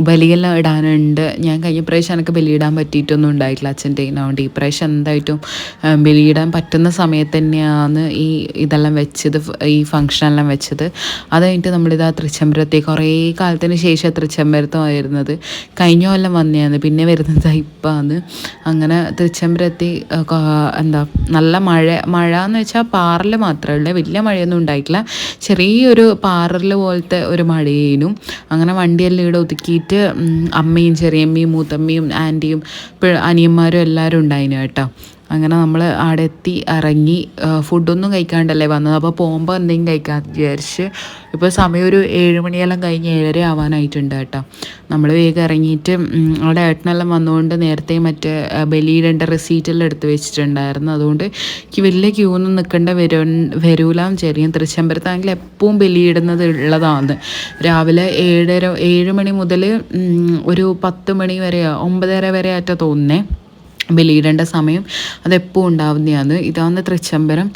ബലിയെല്ലാം ഇടാനുണ്ട്. ഞാൻ കഴിഞ്ഞ പ്രാവശ്യം എനിക്ക് ബലിയിടാൻ പറ്റിയിട്ടൊന്നും ഉണ്ടായിട്ടില്ല അച്ഛൻ്റെ ഇതിനോണ്ട്. ഈ പ്രാവശ്യം എന്തായിട്ടും ബലിയിടാൻ പറ്റുന്ന സമയത്ത് തന്നെയാണ് ഇതെല്ലാം വെച്ചത്, ഈ ഫംഗ്ഷനെല്ലാം വെച്ചത്. അത് കഴിഞ്ഞിട്ട് നമ്മളിതാ തൃച്ചംബരത്തെ കുറേ കാലത്തിന് ശേഷം തൃച്ചംബരത്ത് വരുന്നത്. കഴിഞ്ഞ കൊല്ലം വന്നെയാണ്, പിന്നെ വരുന്നത് ഇപ്പാന്ന്. അങ്ങനെ തൃച്ചംബരത്തി എന്താ നല്ല മഴ എന്ന് വെച്ചാൽ പാറൽ മാത്രമേ ഉള്ളൂ, വലിയ മഴയൊന്നും ഉണ്ടായിട്ടില്ല. ചെറിയൊരു പാറൽ പോലത്തെ ഒരു മഴയേനും. അങ്ങനെ വണ്ടിയെല്ലാം ഇവിടെ ഒതുക്കിയിട്ട് അമ്മയും ചെറിയമ്മയും മൂത്തമ്മയും ആൻറ്റിയും അനിയന്മാരും എല്ലാവരും ഉണ്ടായിന് കേട്ടോ. അങ്ങനെ നമ്മൾ അവിടെ എത്തി ഇറങ്ങി. ഫുഡൊന്നും കഴിക്കാണ്ടല്ലേ വന്നത്, അപ്പോൾ പോകുമ്പോൾ എന്തെങ്കിലും കഴിക്കാമെന്ന് വിചാരിച്ച്. ഇപ്പോൾ സമയം ഒരു 7 മണിയെല്ലാം കഴിഞ്ഞ് 7:30 ആവാനായിട്ടുണ്ട് കേട്ടോ. നമ്മൾ വേഗം ഇറങ്ങിയിട്ട് അവിടെ ഏട്ടനെല്ലാം വന്നുകൊണ്ട് നേരത്തെ മറ്റേ ബലിയിടേണ്ട റെസീറ്റെല്ലാം എടുത്ത് വെച്ചിട്ടുണ്ടായിരുന്നു. അതുകൊണ്ട് എനിക്ക് വലിയ ക്യൂ ഒന്നും നിൽക്കേണ്ട വരൂലാന്ന് വിചാരിക്കും. തൃച്ചംബരത്താണെങ്കിൽ എപ്പോഴും ബലിയിടുന്നത് ഉള്ളതാണ്. രാവിലെ 7 മണി മുതൽ ഒരു 10 മണി വരെയോ 9:30 വരെ ആയിട്ടാണ് തോന്നുന്നേ ബലിയിടേണ്ട സമയം. അതെപ്പോൾ ഉണ്ടാവുന്നതാണ്. ഇതാവുന്ന തൃച്ചംബരം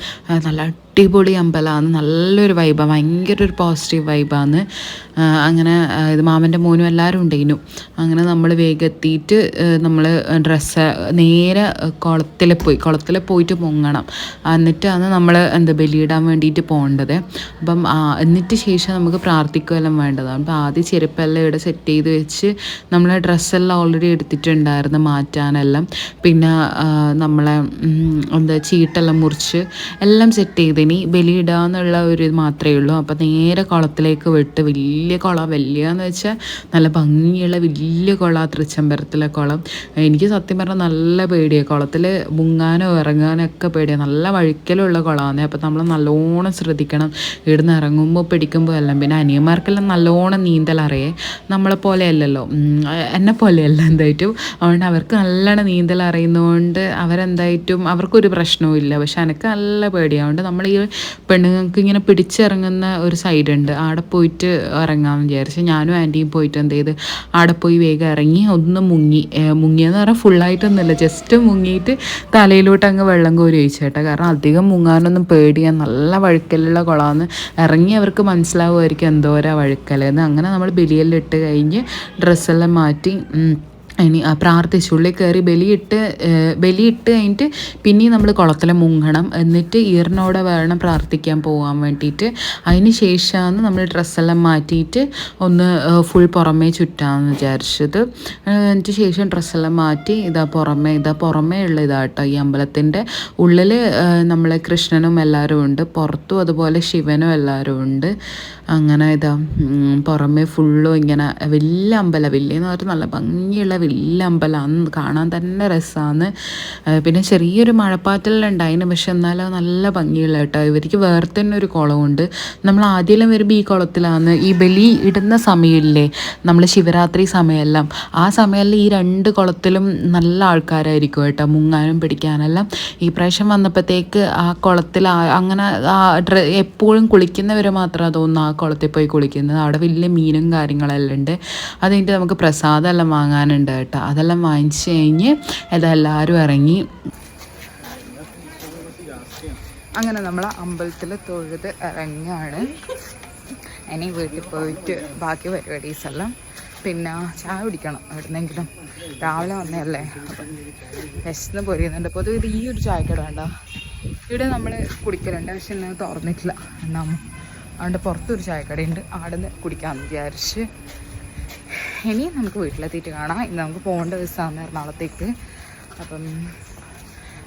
നല്ല അടിപൊളി അമ്പലമാണ്, നല്ലൊരു വൈബാണ്, ഭയങ്കര ഒരു പോസിറ്റീവ് വൈബാണ്. അങ്ങനെ ഇത് മാമൻ്റെ മോനും എല്ലാവരും ഉണ്ടായിരുന്നു. അങ്ങനെ നമ്മൾ വേഗം എത്തിയിട്ട് നമ്മൾ ഡ്രസ്സ് നേരെ കുളത്തിൽ പോയിട്ട് പൊങ്ങണം. എന്നിട്ടാണ് നമ്മൾ ബലിയിടാൻ വേണ്ടിയിട്ട് പോകേണ്ടത്. അപ്പം എന്നിട്ട് ശേഷം നമുക്ക് പ്രാർത്ഥിക്കുകയെല്ലാം വേണ്ടതാണ്. അപ്പം ആദ്യം ചെരുപ്പെല്ലാം ഇവിടെ സെറ്റ് ചെയ്ത് വെച്ച് നമ്മൾ ഡ്രസ്സെല്ലാം ഓൾറെഡി എടുത്തിട്ടുണ്ടായിരുന്നു മാറ്റാനെല്ലാം. പിന്നെ നമ്മളെ ചീട്ടെല്ലാം മുറിച്ച് എല്ലാം സെറ്റ് ചെയ്ത് ഇനി ബലിയിടാന്നുള്ള ഒരു മാത്രമേ ഉള്ളൂ. അപ്പോൾ നേരെ കുളത്തിലേക്ക് വിട്ട്, വലിയ കുളം, വലിയതെന്ന് വെച്ചാൽ നല്ല ഭംഗിയുള്ള വലിയ കുളം, തൃച്ചംബരത്തിലെ കുളം. എനിക്ക് സത്യം പറഞ്ഞാൽ നല്ല പേടിയാണ് കുളത്തിൽ മുങ്ങാനോ ഇറങ്ങാനോ ഒക്കെ പേടിയാണ്. നല്ല വഴുക്കലുള്ള കുളമാണ്. അപ്പോൾ നമ്മൾ നല്ലോണം ശ്രദ്ധിക്കണം ഇവിടുന്ന് ഇറങ്ങുമ്പോൾ പിടിക്കുമ്പോൾ എല്ലാം. പിന്നെ അനിയന്മാർക്കെല്ലാം നല്ലോണം നീന്തൽ അറിയേ, നമ്മളെ പോലെ അല്ലല്ലോ, എന്നെ പോലെയല്ല എന്തായിട്ടും. അതുകൊണ്ട് അവർക്ക് നല്ലോണം നീന്തൽ അറിയുന്നതുകൊണ്ട് അവരെന്തായിട്ടും അവർക്കൊരു പ്രശ്നവും ഇല്ല. പക്ഷെ എനിക്ക് നല്ല പേടിയാവുകൊണ്ട് നമ്മൾ ഈ പെണ്ണുങ്ങൾക്ക് ഇങ്ങനെ പിടിച്ചിറങ്ങുന്ന ഒരു സൈഡുണ്ട്, അവിടെ പോയിട്ട് ഇറങ്ങാമെന്ന് വിചാരിച്ചു. ഞാനും ആൻറ്റിയും പോയിട്ട് എന്ത് ചെയ്ത് അവിടെ പോയി വേഗം ഇറങ്ങി ഒന്ന് മുങ്ങിയെന്ന് പറഞ്ഞാൽ ഫുള്ളായിട്ടൊന്നുമില്ല, ജസ്റ്റ് മുങ്ങിയിട്ട് തലയിലോട്ട് അങ്ങ് വെള്ളം കോരി ഒഴിച്ചു കേട്ടോ. കാരണം അധികം മുങ്ങാനൊന്നും പേടിയാൻ, നല്ല വഴുക്കലുള്ള കുളമാണ്. ഇറങ്ങി അവർക്ക് മനസ്സിലാവുമായിരിക്കും എന്തോരാ വഴുക്കലെന്ന്. അങ്ങനെ നമ്മൾ ബലിയെല്ലാം ഇട്ട് കഴിഞ്ഞ് ഡ്രസ്സെല്ലാം മാറ്റി ഇനി പ്രാർത്ഥിച്ചു ഉള്ളിൽ കയറി ബലിയിട്ട് കഴിഞ്ഞിട്ട് പിന്നെയും നമ്മൾ കുളത്തിൽ മുങ്ങണം. എന്നിട്ട് ഈറിനോടെ വേണം പ്രാർത്ഥിക്കാൻ പോകാൻ വേണ്ടിയിട്ട്. അതിന് ശേഷമാണ് നമ്മൾ ഡ്രസ്സെല്ലാം മാറ്റിയിട്ട് ഒന്ന് ഫുൾ പുറമേ ചുറ്റാമെന്ന് വിചാരിച്ചത്. എന്നിട്ട് ശേഷം ഡ്രസ്സെല്ലാം മാറ്റി പുറമേ ഉള്ള ഇതാട്ടോ ഈ അമ്പലത്തിൻ്റെ ഉള്ളിൽ നമ്മളെ കൃഷ്ണനും എല്ലാവരും ഉണ്ട്, പുറത്തും അതുപോലെ ശിവനും എല്ലാവരും ഉണ്ട്. അങ്ങനെ പുറമേ ഫുള്ളും ഇങ്ങനെ വലിയ അമ്പലം, വലിയെന്ന് പറഞ്ഞാൽ നല്ല ഭംഗിയുള്ള വലിയ അമ്പലമാണ്, കാണാൻ തന്നെ രസമാണ്. പിന്നെ ചെറിയൊരു മഴപ്പാറ്റലുണ്ടായിരുന്നു, പക്ഷെ എന്നാലും നല്ല ഭംഗിയുള്ള കേട്ടോ. ഇവർക്ക് വേറെ തന്നെ ഒരു കുളമുണ്ട്. നമ്മൾ ആദ്യമെല്ലാം വരുമ്പോൾ ഈ കുളത്തിലാണ് ഈ ബലി ഇടുന്ന സമയമില്ലേ, നമ്മൾ ശിവരാത്രി സമയമെല്ലാം, ആ സമയമെല്ലാം ഈ 2 കുളത്തിലും നല്ല ആൾക്കാരായിരിക്കും കേട്ടോ, മുങ്ങാനും പിടിക്കാനെല്ലാം. ഈ പ്രാവശ്യം വന്നപ്പോഴത്തേക്ക് ആ കുളത്തിൽ അങ്ങനെ എപ്പോഴും കുളിക്കുന്നവർ മാത്രമാണ് തോന്നുന്നു ആ കുളത്തിൽ പോയി കുളിക്കുന്നത്. അവിടെ വലിയ മീനും കാര്യങ്ങളെല്ലാം ഉണ്ട്. അത് കഴിഞ്ഞിട്ട് നമുക്ക് പ്രസാദമെല്ലാം വാങ്ങാനുണ്ട് കേട്ടോ. അതെല്ലാം വാങ്ങിച്ച് കഴിഞ്ഞ് എല്ലാവരും ഇറങ്ങി. അങ്ങനെ നമ്മൾ അമ്പലത്തിൽ തൊഴുത് ഇറങ്ങുകയാണ്. ഇനി വീട്ടിൽ പോയിട്ട് ബാക്കി പരിപാടീസെല്ലാം, പിന്നെ ചായ കുടിക്കണം എവിടുന്നെങ്കിലും, രാവിലെ വന്നതല്ലേ വിശന്ന് പൊരിയുന്നുണ്ട്. അപ്പോൾ ഇത് ഈ ഒരു ചായക്കട വേണ്ട, ഇവിടെ നമ്മൾ കുടിക്കലുണ്ട്, പക്ഷെ ഇന്ന് തുറന്നിട്ടില്ല എന്നാമോ. അതുകൊണ്ട് പുറത്തൊരു ചായക്കടയുണ്ട്, അവിടെ നിന്ന് കുടിക്കാമെന്ന് വിചാരിച്ച്. ഇനി നമുക്ക് വീട്ടിലെത്തിയിട്ട് കാണാം. ഇന്ന് നമുക്ക് പോകേണ്ട ദിവസമാണ് എറണാകുളത്തേക്ക്. അപ്പം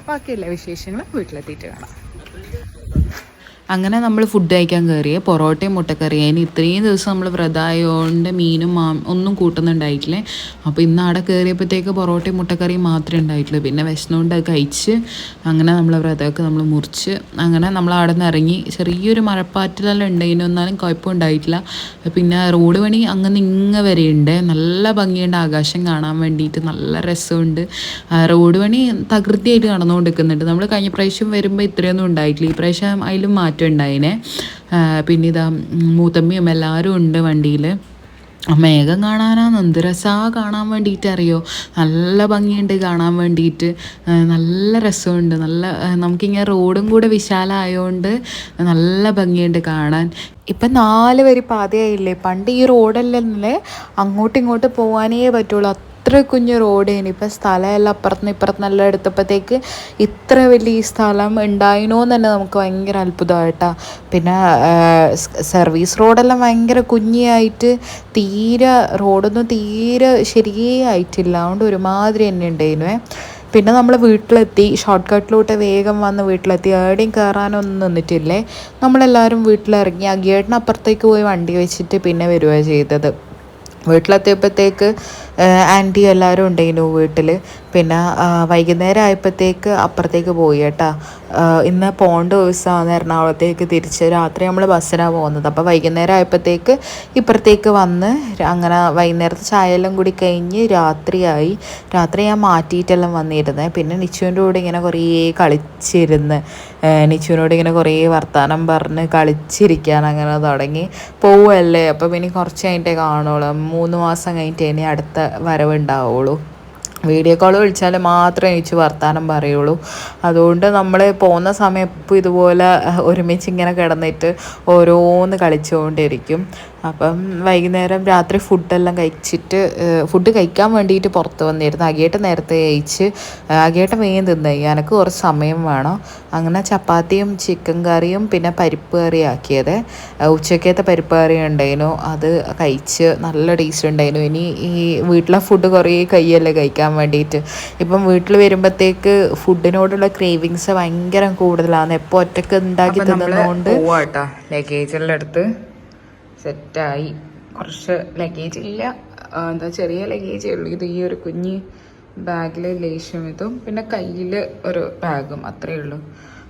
ബാക്കിയുള്ള വിശേഷങ്ങൾ വീട്ടിലെത്തിയിട്ട് കാണാം. അങ്ങനെ നമ്മൾ ഫുഡ് കഴിക്കാൻ കയറിയേ പൊറോട്ടയും മുട്ടക്കറിയും. അതിന് ഇത്രയും ദിവസം നമ്മൾ വ്രതമായതുകൊണ്ട് മീനും ഒന്നും കൂട്ടുന്നുണ്ടായിട്ടില്ലേ. അപ്പോൾ ഇന്ന് അവിടെ കയറിയപ്പോഴത്തേക്ക് പൊറോട്ടയും മുട്ടക്കറിയും മാത്രമേ ഉണ്ടായിട്ടുള്ളൂ. പിന്നെ വിശന്നുകൊണ്ട് അത് കഴിച്ച് അങ്ങനെ നമ്മളെ വ്രതമൊക്കെ നമ്മൾ മുറിച്ച് അങ്ങനെ നമ്മൾ അവിടെ നിന്ന് ഇറങ്ങി. ചെറിയൊരു മഴപ്പാറ്റിലെല്ലാം ഉണ്ടായിരുന്നു, എന്നാലും കുഴപ്പമുണ്ടായിട്ടില്ല. പിന്നെ റോഡ് പണി അങ്ങനെ ഇങ്ങ് വരെയുണ്ട്, നല്ല ഭംഗിയുണ്ട് ആകാശം കാണാൻ വേണ്ടിയിട്ട്, നല്ല രസമുണ്ട്. റോഡ് പണി തകൃതിയായിട്ട് നടന്നുകൊണ്ടിരിക്കുന്നുണ്ട്. നമ്മൾ കഴിഞ്ഞ പ്രാവശ്യം വരുമ്പോൾ ഇത്രയൊന്നും ഉണ്ടായിട്ടില്ല, ഈ പ്രാവശ്യം അതിലും മാറ്റം ഉണ്ടായിനെ. പിന്നെ മൂത്തമ്മയും എല്ലാവരും ഉണ്ട് വണ്ടിയിൽ. മേഘം കാണാനാണ് എന്ത് രസമാണ് കാണാൻ വേണ്ടിയിട്ട് അറിയോ. നല്ല ഭംഗിയുണ്ട് കാണാൻ വേണ്ടിയിട്ട്. നല്ല രസമുണ്ട്. നമുക്കിങ്ങനെ റോഡും കൂടെ വിശാലമായതുകൊണ്ട് നല്ല ഭംഗിയുണ്ട് കാണാൻ. ഇപ്പം 4 വരി പാതയായില്ലേ. പണ്ട് ഈ റോഡല്ലേ അങ്ങോട്ടും ഇങ്ങോട്ട് പോകാനേ പറ്റുള്ളൂ. അത്ര കുഞ്ഞു റോഡേന്. ഇപ്പം സ്ഥലമെല്ലാം അപ്പുറത്തുനിന്ന് ഇപ്പുറത്തുനിന്നെല്ലാം എടുത്തപ്പോഴത്തേക്ക് ഇത്ര വലിയ ഈ സ്ഥലം ഉണ്ടായിനോന്ന് തന്നെ നമുക്ക് ഭയങ്കര അത്ഭുതമായിട്ടാ. പിന്നെ സർവീസ് റോഡെല്ലാം ഭയങ്കര കുഞ്ഞിയായിട്ട് റോഡൊന്നും തീരെ ശരിയേ ആയിട്ടില്ല. അതുകൊണ്ട് ഒരുമാതിരി തന്നെ ഉണ്ടായിരുന്നേ. പിന്നെ നമ്മൾ വീട്ടിലെത്തി. ഷോർട്ട് കട്ടിലോട്ട് വേഗം വന്ന് വീട്ടിലെത്തി. എവിടെയും കയറാനൊന്നും നിന്നിട്ടില്ലേ. നമ്മളെല്ലാവരും വീട്ടിലിറങ്ങി. അഗിയേട്ടന് അപ്പുറത്തേക്ക് പോയി വണ്ടി വെച്ചിട്ട് പിന്നെ വരികയാണ് ചെയ്തത്. വീട്ടിലെത്തിയപ്പോഴത്തേക്ക് ആൻറ്റി എല്ലാവരും ഉണ്ടായിരുന്നു വീട്ടിൽ. പിന്നെ വൈകുന്നേരം ആയപ്പോഴത്തേക്ക് അപ്പുറത്തേക്ക് പോയി കേട്ടോ. ഇന്ന് പോകേണ്ട ദിവസമാണ് എറണാകുളത്തേക്ക് തിരിച്ച്. രാത്രി നമ്മൾ ബസ്സിനാണ് പോകുന്നത്. അപ്പോൾ വൈകുന്നേരം ആയപ്പോഴത്തേക്ക് ഇപ്പുറത്തേക്ക് വന്ന് അങ്ങനെ വൈകുന്നേരത്തെ ചായയെല്ലാം കൂടി കഴിഞ്ഞ് രാത്രിയായി. രാത്രി ഞാൻ മാറ്റിയിട്ടെല്ലാം വന്നിരുന്നത്. പിന്നെ നിച്ചുവിൻ്റെ കൂടെ ഇങ്ങനെ കുറേ കളിച്ചിരുന്ന് നിച്ചുവിനോട് ഇങ്ങനെ കുറേ വർത്തമാനം പറഞ്ഞ് കളിച്ചിരിക്കാൻ അങ്ങനെ തുടങ്ങി. പോവുമല്ലേ അപ്പോൾ പിന്നെ കുറച്ച് കഴിഞ്ഞിട്ടേ കാണുള്ളൂ. 3 മാസം കഴിഞ്ഞിട്ട് ഇനി അടുത്ത വരവുണ്ടാവുള്ളൂ. വീഡിയോ കോൾ വിളിച്ചാൽ മാത്രമേ എനിക്ക് വർത്തമാനം പറയുള്ളൂ. അതുകൊണ്ട് നമ്മൾ പോകുന്ന സമയം എപ്പോൾ ഇതുപോലെ ഒരുമിച്ച് ഇങ്ങനെ കിടന്നിട്ട് ഓരോന്ന് കളിച്ചുകൊണ്ടിരിക്കും. അപ്പം വൈകുന്നേരം രാത്രി ഫുഡെല്ലാം കഴിച്ചിട്ട് ഫുഡ് കഴിക്കാൻ വേണ്ടിയിട്ട് പുറത്ത് വന്നിരുന്നു. അഗിയേട്ടൻ നേരത്തെ കഴിച്ച് അഗിയേട്ടൻ വേഗം തിന്നായി. എനിക്ക് കുറച്ച് സമയം വേണം. അങ്ങനെ ചപ്പാത്തിയും ചിക്കൻ കറിയും പിന്നെ പരിപ്പ് കറി ആക്കിയത്. ഉച്ചക്കത്തെ പരിപ്പ് കറി ഉണ്ടായിരുന്നു. അത് കഴിച്ച് നല്ല ടേസ്റ്റ് ഉണ്ടായിരുന്നു. ഇനി ഈ വീട്ടിലെ ഫുഡ് കുറേ കയ്യല്ലേ കഴിക്കാൻ വേണ്ടിയിട്ട്. ഇപ്പം വീട്ടിൽ വരുമ്പോഴത്തേക്ക് ഫുഡിനോടുള്ള ക്രേവിങ്സ് ഭയങ്കര കൂടുതലാണ്. എപ്പോൾ ഒറ്റക്ക് ഉണ്ടാക്കി തിന്നുന്നതുകൊണ്ട് പോവാട്ടോ. ലഗേജെല്ലാം എടുത്ത് സെറ്റായി. കുറച്ച് ലഗേജ് ഇല്ല, എന്താ ചെറിയ ലഗേജേ ഉള്ളൂ. ഇത് ഈ ഒരു കുഞ്ഞ് ബാഗിൽ ലേശം ഇതും പിന്നെ കയ്യിൽ ഒരു ബാഗും അത്രയേ ഉള്ളൂ.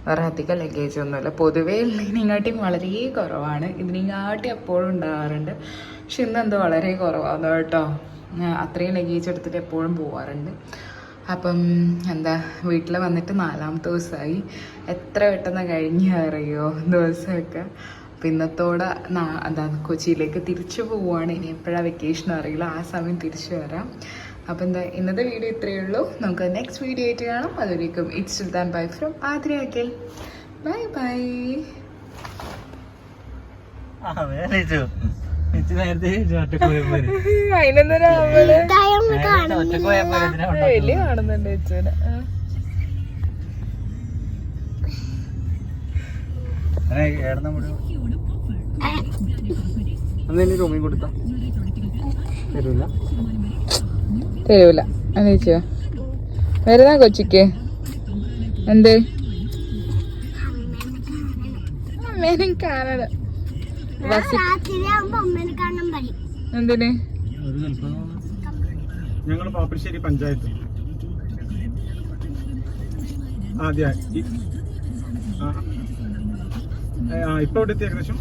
വേറെ അധികം ലഗേജ് ഒന്നുമില്ല. പൊതുവേ ഉള്ളതിനെക്കാട്ടിയും വളരെ കുറവാണ്. ഇതിനെക്കാട്ടി എപ്പോഴും ഉണ്ടാകാറുണ്ട്. പക്ഷെ ഇന്നെന്തോ വളരെ കുറവാണ് കേട്ടോ. അത്രയും ലഗേജ് എടുത്തിട്ട് എപ്പോഴും പോകാറുണ്ട്. അപ്പം എന്താ വീട്ടിൽ വന്നിട്ട് 4ാമത്തെ ദിവസമായി. എത്ര പെട്ടെന്ന് കഴിഞ്ഞ് അറിയോ ദിവസമൊക്കെ. അപ്പം ഇന്നത്തോടെ കൊച്ചിയിലേക്ക് തിരിച്ചു പോവുകയാണ്. ഇനി എപ്പോഴാണ് വെക്കേഷൻ അറിയില്ല. ആ സമയം തിരിച്ചു വരാം. അപ്പം എന്താ ഇന്നത്തെ വീഡിയോ ഇത്രയേ ഉള്ളൂ. നമുക്ക് നെക്സ്റ്റ് വീഡിയോ ആയിട്ട് കാണാം. അതുവരേക്കും it's Sultan bye from Athira Akhil. Bye bye. വലിയ കാണുന്നുണ്ട് ചേച്ചനെ. തരൂല ചോദിച്ചോ. വരുന്നാ കൊച്ചിക്ക് എന്ത് അമ്മേനും കാണാൻ എന്തിന്? ഞങ്ങൾ പാപ്പിശ്ശേരി പഞ്ചായത്ത് ആദ്യമായി ഇപ്പൊ ഇവിടെ എത്തി ഏകദേശം